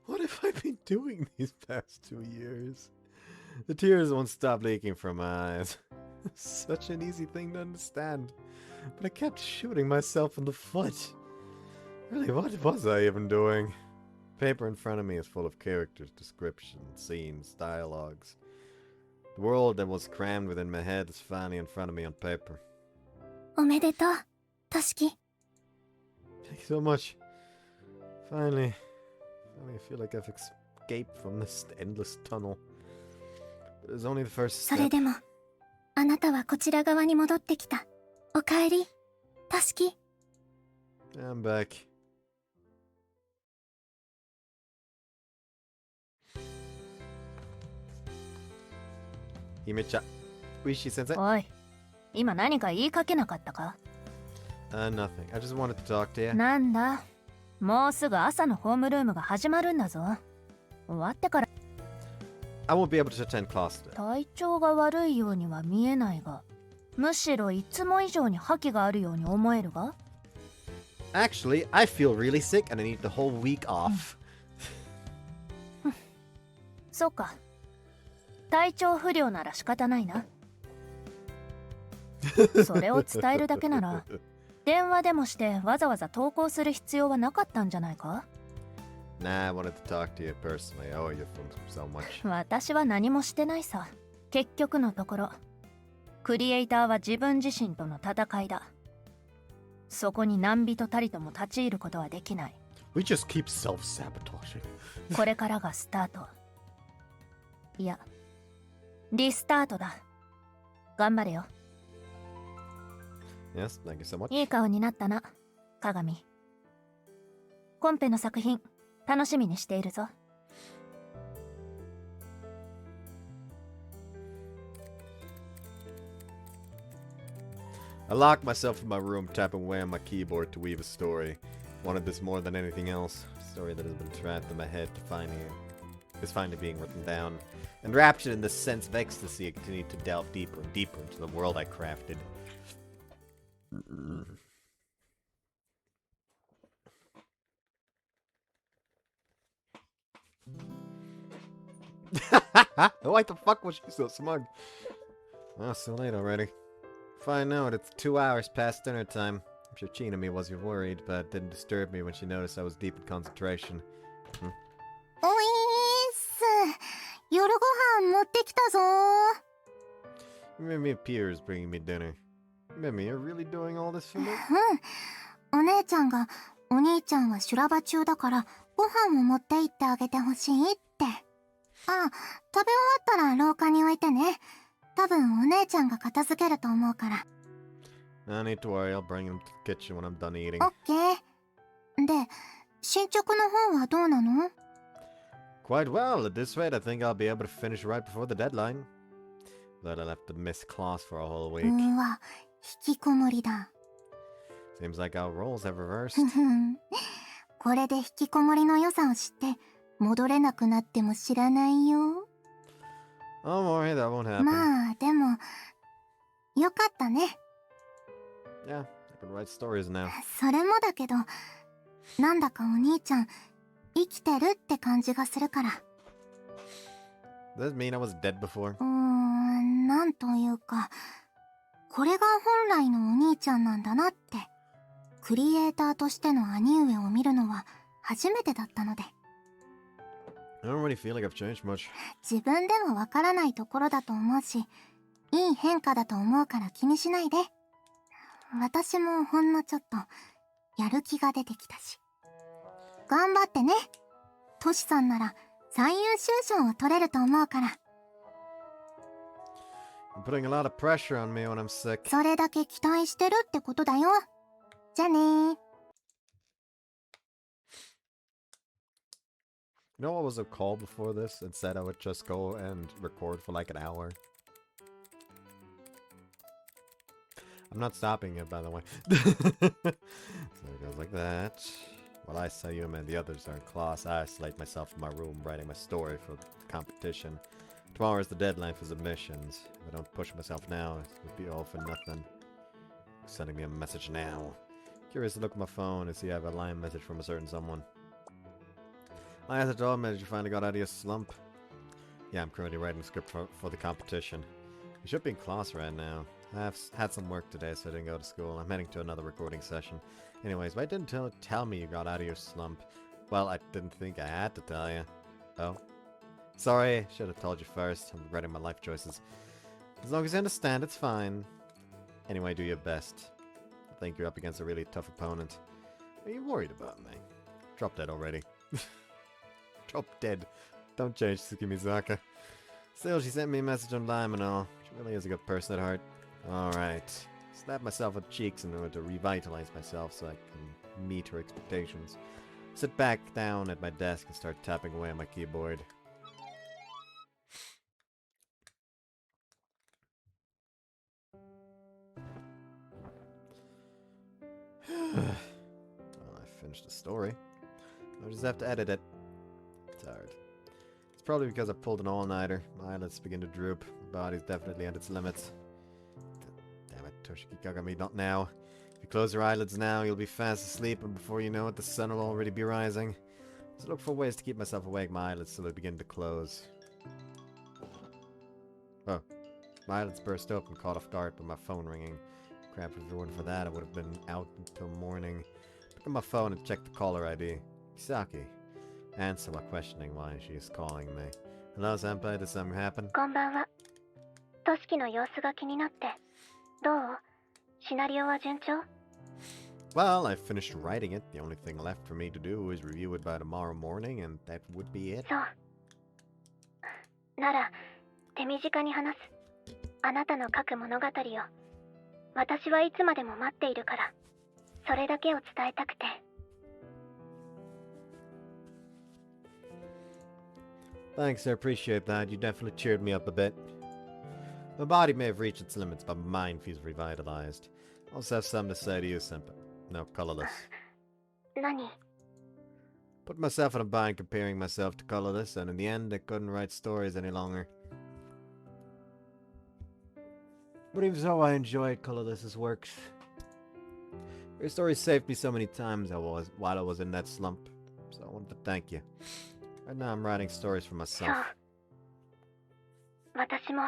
S1: What have I been doing these past 2 years? The tears won't stop leaking from my eyes. Such an easy thing to understand. But I kept shooting myself in the foot. Really, what was I even doing? Paper in front of me is full of characters, descriptions, scenes, dialogues. The world that was crammed within my head is finally in front of me on paper.
S2: おめでとう、としき。
S1: Thank you so much. Finally, I feel like I've escaped from this endless tunnel. But it's only the first
S2: それ
S1: step.
S2: でも、あなたはこちら側に戻ってきた。おかえり、としき。
S1: I'm back. Hime-chan. Uishi-sensei?
S2: おい、今何か言いかけなかったか？
S1: Nothing. I just wanted to talk to you.
S2: なんだ、もうすぐ朝のホームルームが始まるんだぞ。終わってから。
S1: I won't be able to attend class today.
S2: 体調が悪いようには見えないが、むしろいつも以上に覇気があるように思えるが。
S1: Actually, I feel really sick and I need the whole week off.
S2: そうか。体調不良なら仕方ないな。それを伝えるだけなら、電話でもしてわざわざ投稿する必要はなかったんじゃないか？
S1: Nah, I wanted to talk to you personally. I owe you so much.
S2: 私は何もしてないさ。結局のところ、クリエイターは自分自身との戦いだ。そこに何人たりとも立ち入ることはできない。
S1: We just keep self-sabotaging.
S2: これからがスタート。いや、リスタートだ。頑張れよ。
S1: Yes, thank you so much.
S2: いい顔になったな、鏡。コンペの作品、楽しみにしているぞ。
S1: I locked myself in my room, tapping away on my keyboard to weave a story. Wanted this more than anything else. A story that has been trapped in my head is finally being written down. Enraptured in this sense of ecstasy, I continued to delve deeper and deeper into the world I crafted. Why the fuck was she so smug? Oh, so late already. Fine note, it's 2 hours past dinner time. I'm sure Chinami wasn't worried, but it didn't disturb me when she noticed I was deep in concentration.
S2: おいーっす。夜ご飯持ってきたぞー。
S1: Mimi appears bringing me dinner. Mimi, you're really doing all this for me?
S2: うん。お姉ちゃんが、お兄ちゃんは修羅場中だから、ご飯を持って行ってあげてほしいって。あ、食べ終わったら廊下に置いてね。多分お姉ちゃんが片付けると思うから。
S1: No need to worry, I'll bring him to the kitchen when I'm done eating.
S2: オッケー。で、進捗の方はどうなの？
S1: Quite well. At this rate, I think I'll be able to finish right before the deadline. But I'll have to miss class for a whole week.
S2: うわ、引きこもりだ。
S1: Seems like our roles have reversed.
S2: これで引きこもりの良さを知って戻れなくなっても知らないよ。
S1: Don't worry, that won't happen.
S2: まあでもよかったね。
S1: Yeah, I can write stories now.
S2: それもだけど、なんだかお兄ちゃん生きてるって感じがするから。
S1: Does that mean I was dead before?
S2: なんというか、これが本来のお兄ちゃんなんだなって。クリエイターとしての兄上を見るのは初めてだったので。
S1: I don't really feel like I've changed much.
S2: 自分でもわからないところだと思うし、いい変化だと思うから気にしないで。私もほんのちょっとやる気が出てきたし。頑張ってね。トシさんなら最優秀賞を取れると思うから。
S1: I'm putting a lot of pressure on me when I'm sick.
S2: それだけ期待してるってことだよ。じゃあねー。
S1: You know what was a call before this and said I would just go and record for like an hour? I'm not stopping it, by the way. So it goes like that. While I, Sayuma, and the others are in class, I isolate myself in my room writing my story for the competition. Tomorrow is the deadline for submissions. If I don't push myself now, it would be all for nothing. sending me a message now. Curious to look at my phone and see I have a line message from a certain someone. I asked all message you finally got out of your slump. Yeah, I'm currently writing a script for the competition. You should be in class right now. I've had some work today, so I didn't go to school. I'm heading to another recording session. Anyways, why didn't tell me you got out of your slump? Well, I didn't think I had to tell you. Oh. Sorry, should have told you first. I'm regretting my life choices. As long as you understand, it's fine. Anyway, do your best. I think you're up against a really tough opponent. Are you worried about me? Drop dead already. Drop dead. Don't change, Tsukimizaka. Still, she sent me a message on Lime and all. She really is a good person at heart. Alright. Slap myself on the cheeks in order to revitalize myself so I can meet her expectations. Sit back down at my desk and start tapping away on my keyboard. Well, I finished the story. I'll just have to edit it. Tired. It's probably because I pulled an all-nighter. My eyelids begin to droop. My body's definitely at its limits. Damn it, Toshiki Kagami, not now. If you close your eyelids now, you'll be fast asleep, and before you know it, the sun will already be rising. So look for ways to keep myself awake. My eyelids slowly begin to close. Oh. My eyelids burst open, caught off guard by my phone ringing. Crap, if it weren't for that, I would have been out until morning. Pick up my phone and check the caller ID. Kisaki. Answer while questioning why she is calling me. Hello, senpai, did something happen?
S2: こんばんは。トシキの様子が気になって。どう？シナリオは順調？
S1: Well, I finished writing it. The only thing left for me to do is review it by tomorrow morning, and that would be it.
S2: そう。なら、手短に話す。あなたの書く物語を。私はいつまでも待っているから。それだけを伝えたくて。
S1: Thanks, I appreciate that. You definitely cheered me up a bit. My body may have reached its limits, but my mind feels revitalized. I also have something to say to you, senpai. No, colorless.
S2: 何？
S1: Put myself in a bind comparing myself to colorless, and in the end, I couldn't write stories any longer. But even so, I enjoyed colorless's works. Your stories saved me so many times while I was in that slump, so I wanted to thank you. Right now, I'm writing stories for
S2: そう。
S1: myself.
S2: 私も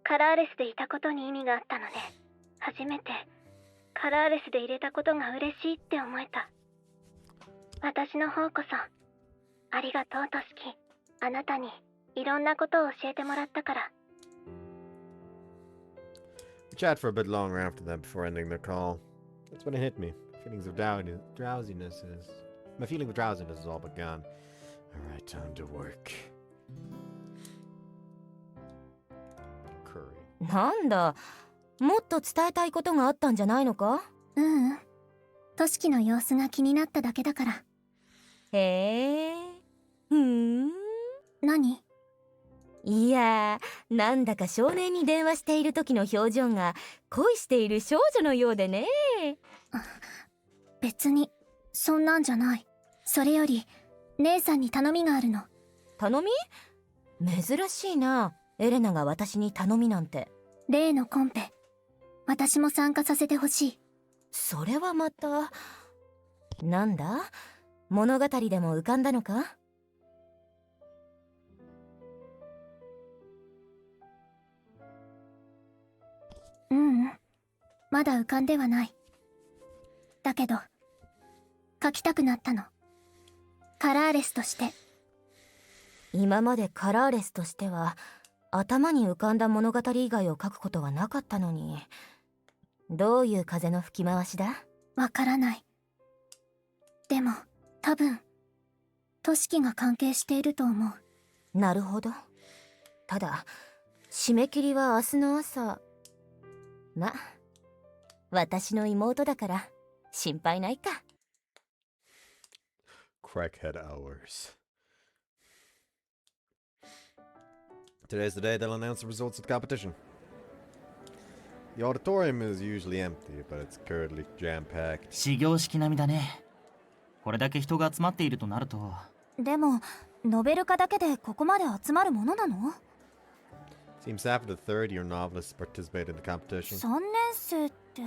S2: カラーレスでいたことに意味があったので、初めてカラーレスで入れたことが嬉しいって思えた。私の方こそありがとうトシキ。あなたにいろんなことを教えてもらったから。
S1: We chat for a bit longer after that before ending the call. That's when it hit me. My feeling of drowsiness is all but gone. Alright, time to work. Curry.
S4: なんだ、もっと伝えたいことがあったんじゃないのか？
S2: ううん。トシキの様子が気になっただけだから。
S4: へえ。
S2: 何？
S4: いやー、なんだか少年に電話している時の表情が恋している少女のようでね。
S2: 別にそんなんじゃない。それより姉さんに頼みがあるの。
S4: 頼み？珍しいな、エレナが私に頼みなんて。
S2: 例のコンペ、私も参加させてほしい。
S4: それはまた。なんだ？物語でも浮かんだのか？
S2: ううん、まだ浮かんではない。だけど書きたくなったの。カラーレスとして。
S4: 今までカラーレスとしては頭に浮かんだ物語以外を書くことはなかったのに。どういう風の吹き回しだ？
S2: わからない。でも多分トシキが関係していると思う。
S4: なるほど。ただ締め切りは明日の朝。ま、私の妹だから心配ないか。
S1: Crackhead hours. Today's the day they'll announce the results of the competition. The auditorium is usually empty, but it's currently jam-packed.
S3: 始業式並みだね。これだけ人が集まっているとなると。
S2: でもノベル化だけでここまで集まるものなの？
S1: Seems half of the third-year novelists participated in the competition.
S2: 3年生って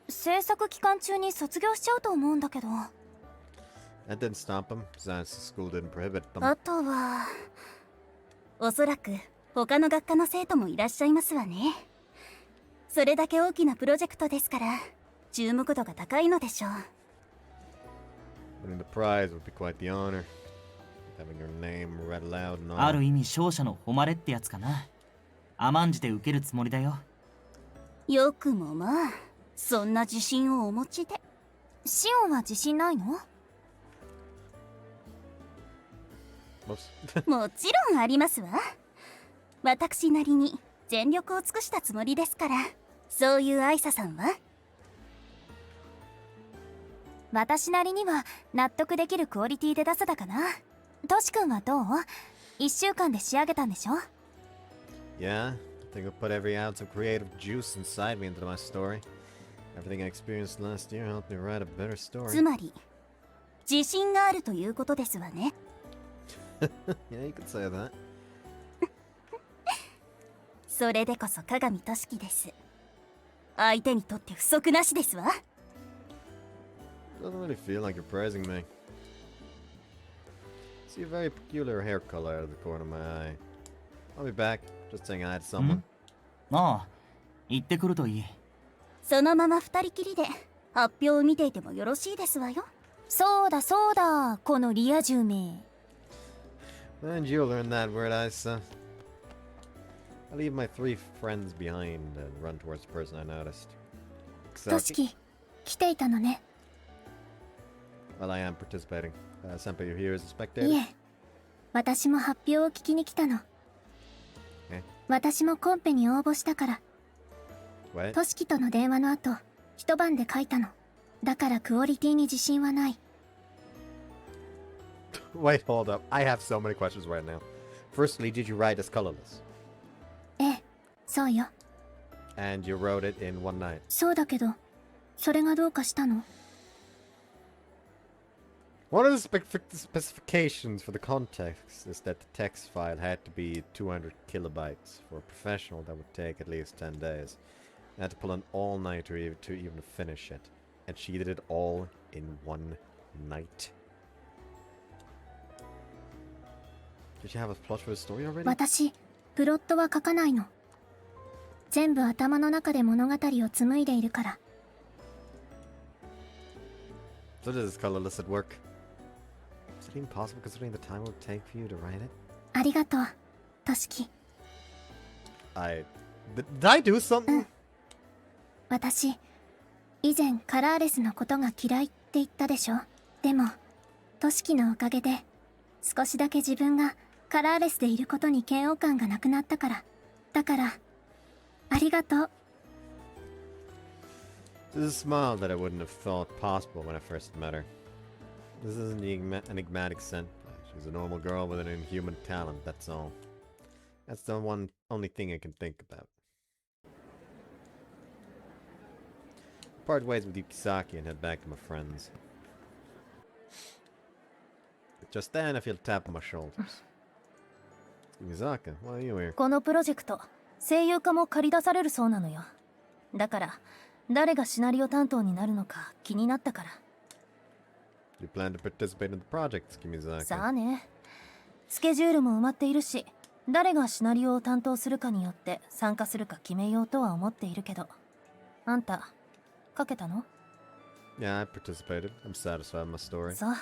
S2: 制作期間中に卒業しちゃうと思うんだけど。
S1: That didn't stop him, since the school didn't prohibit them.
S2: あとはおそらく他の学科の生徒もいらっしゃいますわね。それだけ大きなプロジェクトですから注目度が高いのでしょう。
S1: Winning the prize would be quite the honor. Having your name read aloud and all.
S3: ある意味勝者の誉れってやつかな。甘んじて受けるつもりだよ。
S2: よくもまあそんな自信をお持ちで。シオンは自信ないの？
S1: Whoops.
S2: もちろんありますわ。私なりに全力を尽くしたつもりですから。そういう愛沙さんは？私なりには納得できるクオリティで出せたかな。トシ君はどう？1週間で仕上げたんでしょ？
S1: Yeah, I think I put every ounce of creative juice inside me into my story. Everything I experienced last year helped me write a better
S2: つ
S1: story.
S2: まり自信があるということですわね。
S1: Yeah, you could say that.
S2: それでこそ鏡としきです。相手にとって不足なしですわ。
S1: Doesn't really feel like you're praising me. See a very peculiar hair color out of the corner of my eye. I'll be back. Just saying hi to someone.
S3: ああ、行ってくるといい。
S2: そのまま二人きりで発表を見ていてもよろしいですわよ。そうだそうだ、このリア充名。
S1: And you'll learn that word, Isa. I leave my 3 friends behind and run towards the person I noticed.
S2: としき、来ていたのね。
S1: Well, I am participating. Senpai, you're here as a spectator?
S2: いえ、私も発表を聞きに来たの。私もコンペに応募したから。
S1: What?
S2: としきとの電話の後、一晩で書いたの。だからクオリティに自信はない。
S1: Wait, hold up. I have so many questions right now. Firstly, did you write as colorless?
S2: ええ、そうよ。
S1: And you wrote it in one night?
S2: そうだけど、それがどうかしたの？
S1: One of the specifications for the context is that the text file had to be 200 kilobytes. For a professional, that would take at least 10 days. I had to pull an all-nighter to even finish it. And she did it all in one night. Did you have a plot for the story already?
S2: 私、プロットは書かないの。全部頭の中で物語を紡いでいるから。
S1: So this is colorless at work. Is it even possible considering the time it would take for you to write it?
S2: ありがとう、としき。
S1: Did I do something?
S2: 私、以前カラーレスのことが嫌いって言ったでしょ。でも、としきのおかげで、少しだけ自分がカラーレスでいることに嫌悪感がなくなったから。だから、ありがとう。
S1: There's a smile that I wouldn't have thought possible when I first met her. This isn't the enigmatic senpai. She's a normal girl with an inhuman talent, that's all. That's the only thing I can think about. Part ways with Yukisaki and head back to my friends. Just then I feel a tap on my shoulders. Yukisaka, why are you here?
S2: このプロジェクト、声優化も借り出されるそうなのよ。だから、誰がシナリオ担当になるのか気になったから。
S1: You plan to participate in the project, Kimizaki?
S2: さあね。スケジュールも埋まっているし、誰がシナリオを担当するかによって参加するか決めようとは思っているけど。あんた、書けたの？
S1: Yeah, I participated. I'm satisfied with my story.
S2: そう。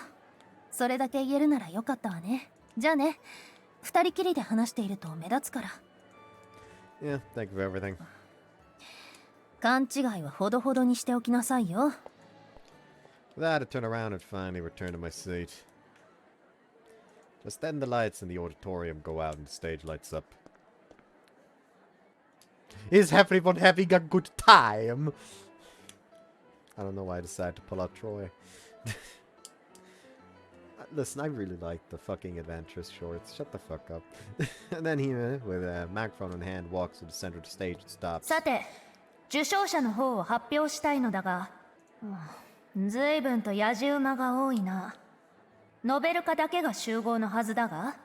S2: それだけ言えるならよかったわね。じゃあね。二人きりで話していると目立つから。
S1: Yeah, thank you for everything.
S2: 勘違いはほどほどにしておきなさいよ。
S1: With that, I turn around and finally return to my seat. Just then the lights in the auditorium go out and the stage lights up. Is everyone having a good time? I don't know why I decided to pull out Troy. Listen, I really like the fucking adventurous shorts. Shut the fuck up. And then he, with a microphone in hand, walks to the center of the stage and stops.
S2: さて、受賞者の方を発表したいのだが、ずいぶんと野じ馬が多いな。ノベル家だけが集合のはずだが。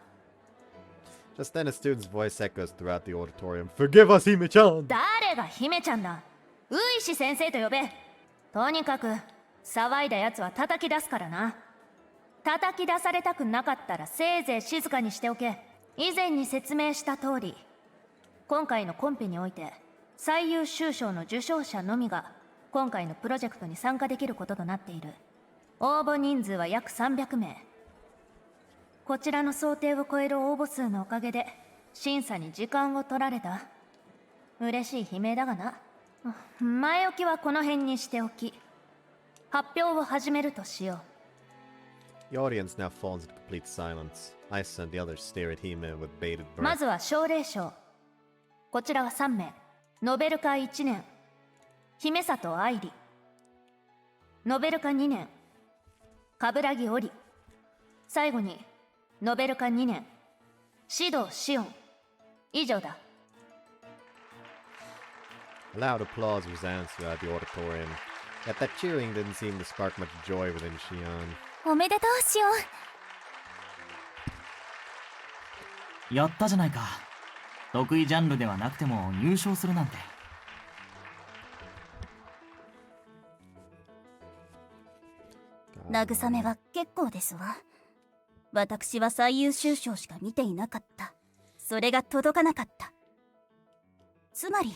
S1: Just then a student's voice echoes throughout the auditorium. Forgive us, Hime-chan!
S2: 誰が姫ちゃんだ。ウイシ先生と呼べ。とにかく騒いだやつは叩き出すからな。叩き出されたくなかったらせいぜい静かにしておけ。以前に説明した通り、今回のコンペにおいて最優秀賞の受賞者のみが今回のプロジェクトに参加できることとなっている。応募人数は約300名。こちらの想定を超える応募数のおかげで審査に時間を取られた。嬉しい悲鳴だがな。前置きはこの辺にしておき、発表を始めるとしよう。
S1: The audience now falls into complete silence. Isa and the others stare at Hime with bated breath.
S2: まずは奨励賞。こちらは3名。ノベル科1年姫里愛理、ノベル科2年冠城織、最後にノベル科2年指導シオン。以上だ。
S1: A loud applause resounds throughout the auditorium. Yet that cheering didn't seem to spark much joy within Shion.
S2: おめでとうシオン。
S3: やったじゃないか。得意ジャンルではなくても入賞するなんて。
S2: 慰めは結構ですわ。私は最優秀賞しか見ていなかった。それが届かなかった。つまり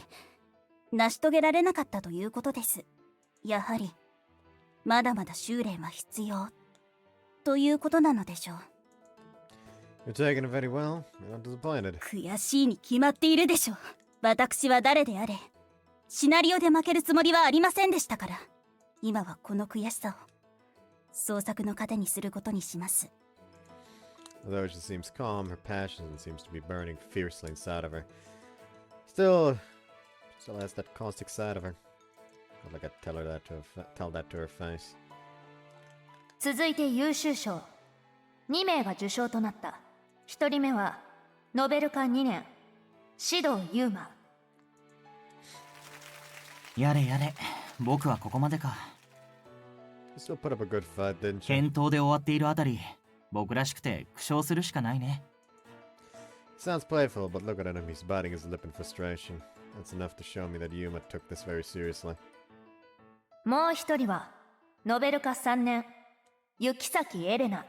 S2: 成し遂げられなかったということです。やはりまだまだ修練は必要ということなのでしょう。
S1: You're taking it very well. You're not disappointed.
S2: 悔しいに決まっているでしょう。私は誰であれシナリオで負けるつもりはありませんでしたから。今はこの悔しさを創作の糧にすることにします。
S1: Although she seems calm, her passion seems to be burning fiercely inside of her. Still has that caustic side of her. I'd like I'd tell that to her face.
S2: 続いて優秀賞。2名が受賞となった。1人目はノベル科2年指導優馬。
S3: やれやれ、僕はここまでか。
S1: You still put up a good fight, didn't you?
S3: 検討で終わっているあたり、僕らしくて苦笑するしかないね。
S1: Sounds playful, but look at him. He's biting his lip in frustration. That's enough to show me that Yuma took this very seriously.
S2: もう1人はノベル科3年雪崎エレナ。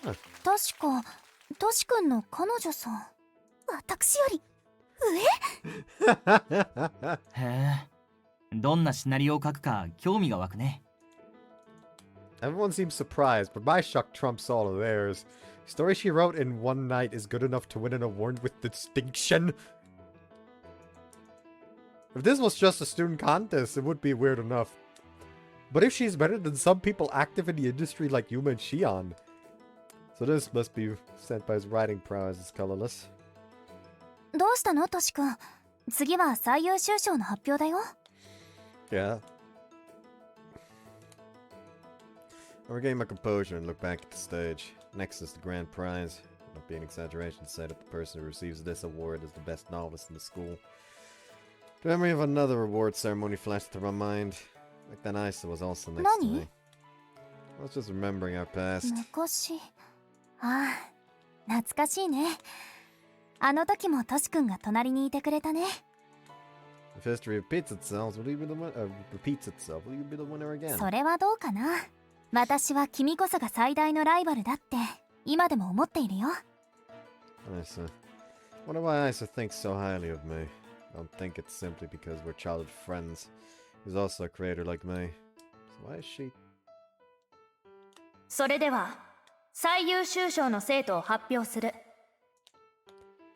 S2: 確かトシ君の彼女さん。私より
S3: へえ、どんなシナリオを書くか興味が湧くね。
S1: Everyone seems surprised, but my shock trumps all of theirs. Story she wrote in one night is good enough to win an award with distinction. If this was just a student contest, it would be weird enough. But if she's better than some people active in the industry like Yuma and Shion, so this must be sent by his writing prowess is colorless.
S2: どうしたのトシ君。次は最優秀賞の発表だよ。
S1: Yeah. I regain my composure and look back at the stage. Next is the grand prize. It would not be an exaggeration to say that the person who receives this award is the best novelist in the school. The memory of another award ceremony flashed through my mind. Like then Isa was also next to me. I was just remembering our past.
S2: 昔。ああ、懐かしいね。あの時もトシ君が隣にいてくれたね。
S1: If history repeats itself, will you be the winner again?
S2: それはどうかな。私は君こそが最大のライバルだって今でも思っているよ。
S1: Isa. Wonder why Isa thinks so highly of me. I don't think it's simply because we're childhood friends. He's also a creator like me. So why is she?
S2: それでは最優秀賞の生徒を発表する。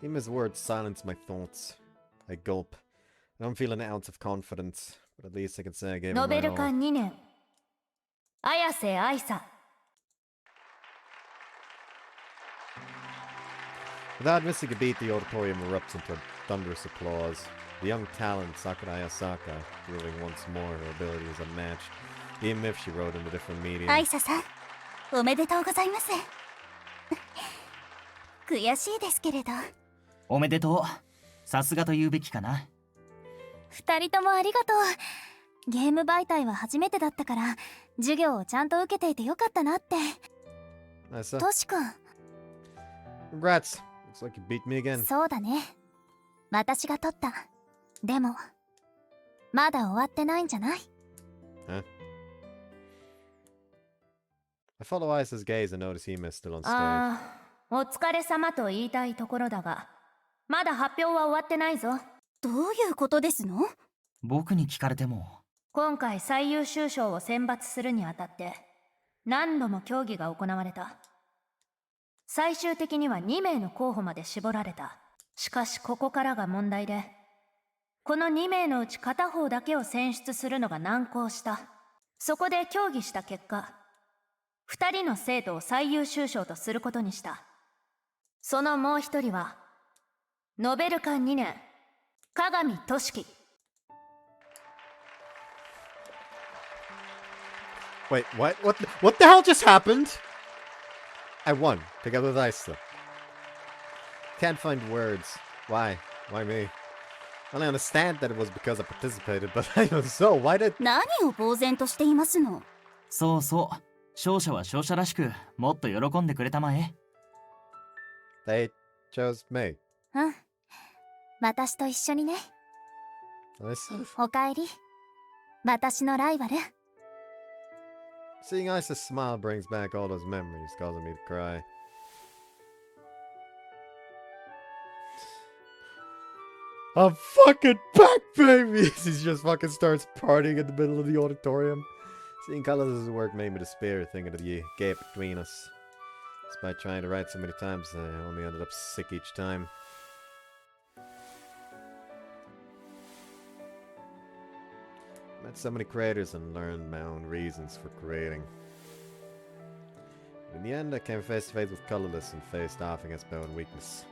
S1: Hima's words silence my thoughts. I gulp. I don't feel an ounce of confidence, but at least I can say I gave it
S2: ノ
S1: my
S2: ベル科
S1: all.
S2: 2年綾瀬愛沙。
S1: Without missing a beat, the auditorium erupts into thunderous applause. The young talent, Sakura Ayasaka, proving once more her ability is unmatched, even if she wrote in a different medium.
S2: 愛沙さん、おめでとうございます。悔しいですけれど。
S3: おめでとう。さすがと言うべきかな。
S2: 二人ともありがとう。ゲーム媒体は初めてだったから授業をちゃんと受けていてよかったなって。
S1: Ayasa,
S2: トシ君。
S1: congrats. Looks like you beat me again.
S2: そうだね。私が取った。でもまだ終わってないんじゃない？
S1: Huh? I follow Isa's gaze and notice Hima's still on stage.
S2: ああ、お疲れ様と言いたいところだが、まだ発表は終わってないぞ。どういうことですの？
S3: 僕に聞かれても。
S2: 今回最優秀賞を選抜するにあたって何度も協議が行われた。最終的には2名の候補まで絞られた。しかしここからが問題で、この2名のうち片方だけを選出するのが難航した。そこで協議した結果、2人の生徒を最優秀賞とすることにした。そのもう1人はノベル館2年鏡俊樹。
S1: Wait, what? What the hell just happened? I won, together with Isa. Can't find words. Why? Why me? Well, I understand that it was because I participated, but I don't know. Why did...
S2: 何を呆然としていますの？
S3: そうそう。勝者は勝者らしく、もっと喜んでくれたまえ。
S1: They chose me.
S2: うん。私と一緒にね。
S1: Isa?
S2: おかえり。私のライバル。
S1: Seeing Isa's smile brings back all those memories, causing me to cry. I'm fucking back, baby! He just fucking starts partying in the middle of the auditorium. Seeing Carlos' work made me despair, thinking of the gap between us. Despite trying to write so many times, I only ended up sick each time. Met so many creators and learned my own reasons for creating. In the end, I came face to face with Colorless and faced off against my own weakness.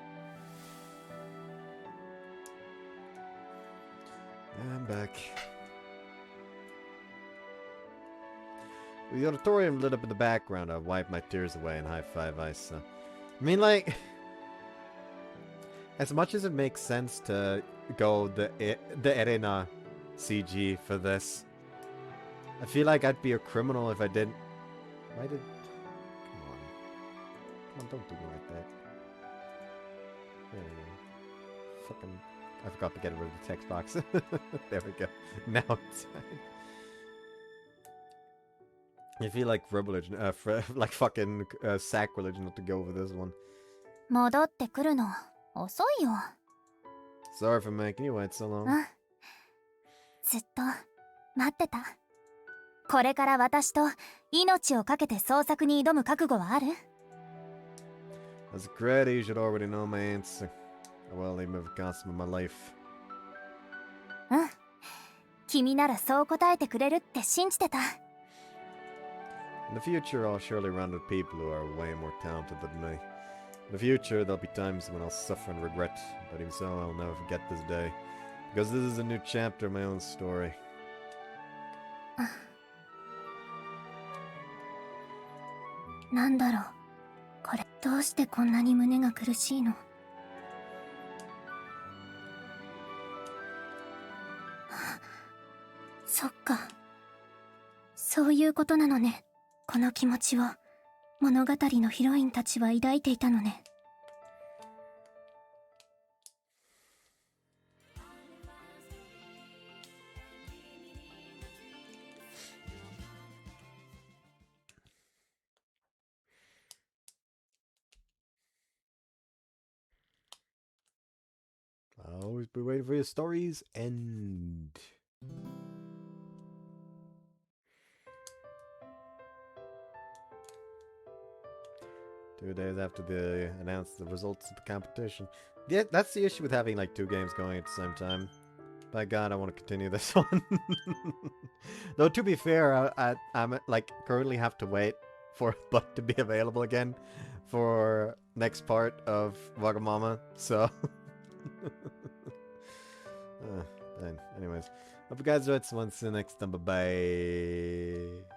S1: I'm back. With the auditorium lit up in the background, I wiped my tears away and high-five Isa. I mean, like, as much as it makes sense to go the Erena CG for this, I feel like I'd be a criminal if I didn't. Why did... Come on, don't do me like that. There we go. Fucking... I forgot to get rid of the text box. There we go. Now it's fine. I feel like privilege, like fucking sacrilege not to go over this one.
S2: 戻ってくるの遅いよ。
S1: Sorry for making you wait so long.
S2: うん。ずっと待ってた。これから私と命をかけて創作に挑む覚悟はある？
S1: As a creator, you should already know my answer. I will even if it costs me my life.
S2: うん。君ならそう答えてくれるって信じてた。
S1: In the future, I'll surely run with people who are way more talented than me. In the future, there'll be times when I'll suffer and regret, but even so, I'll never forget this day. Because this is a new chapter of my own story.
S2: なんだろう。これ、どうしてこんなに胸が苦しいの？そっか。そういうことなのね。この気持ちを物語のヒロインたちは抱いていたのね。
S1: I'll always be waiting for your stories end. Two days after they announced the results of the competition. Yeah, that's the issue with having like two games going at the same time. By God, I want to continue this one. Though to be fair, I'm like currently have to wait for a bug to be available again for next part of Wagamama. So, anyways, hope you guys enjoyed this one. See you next time. Bye bye.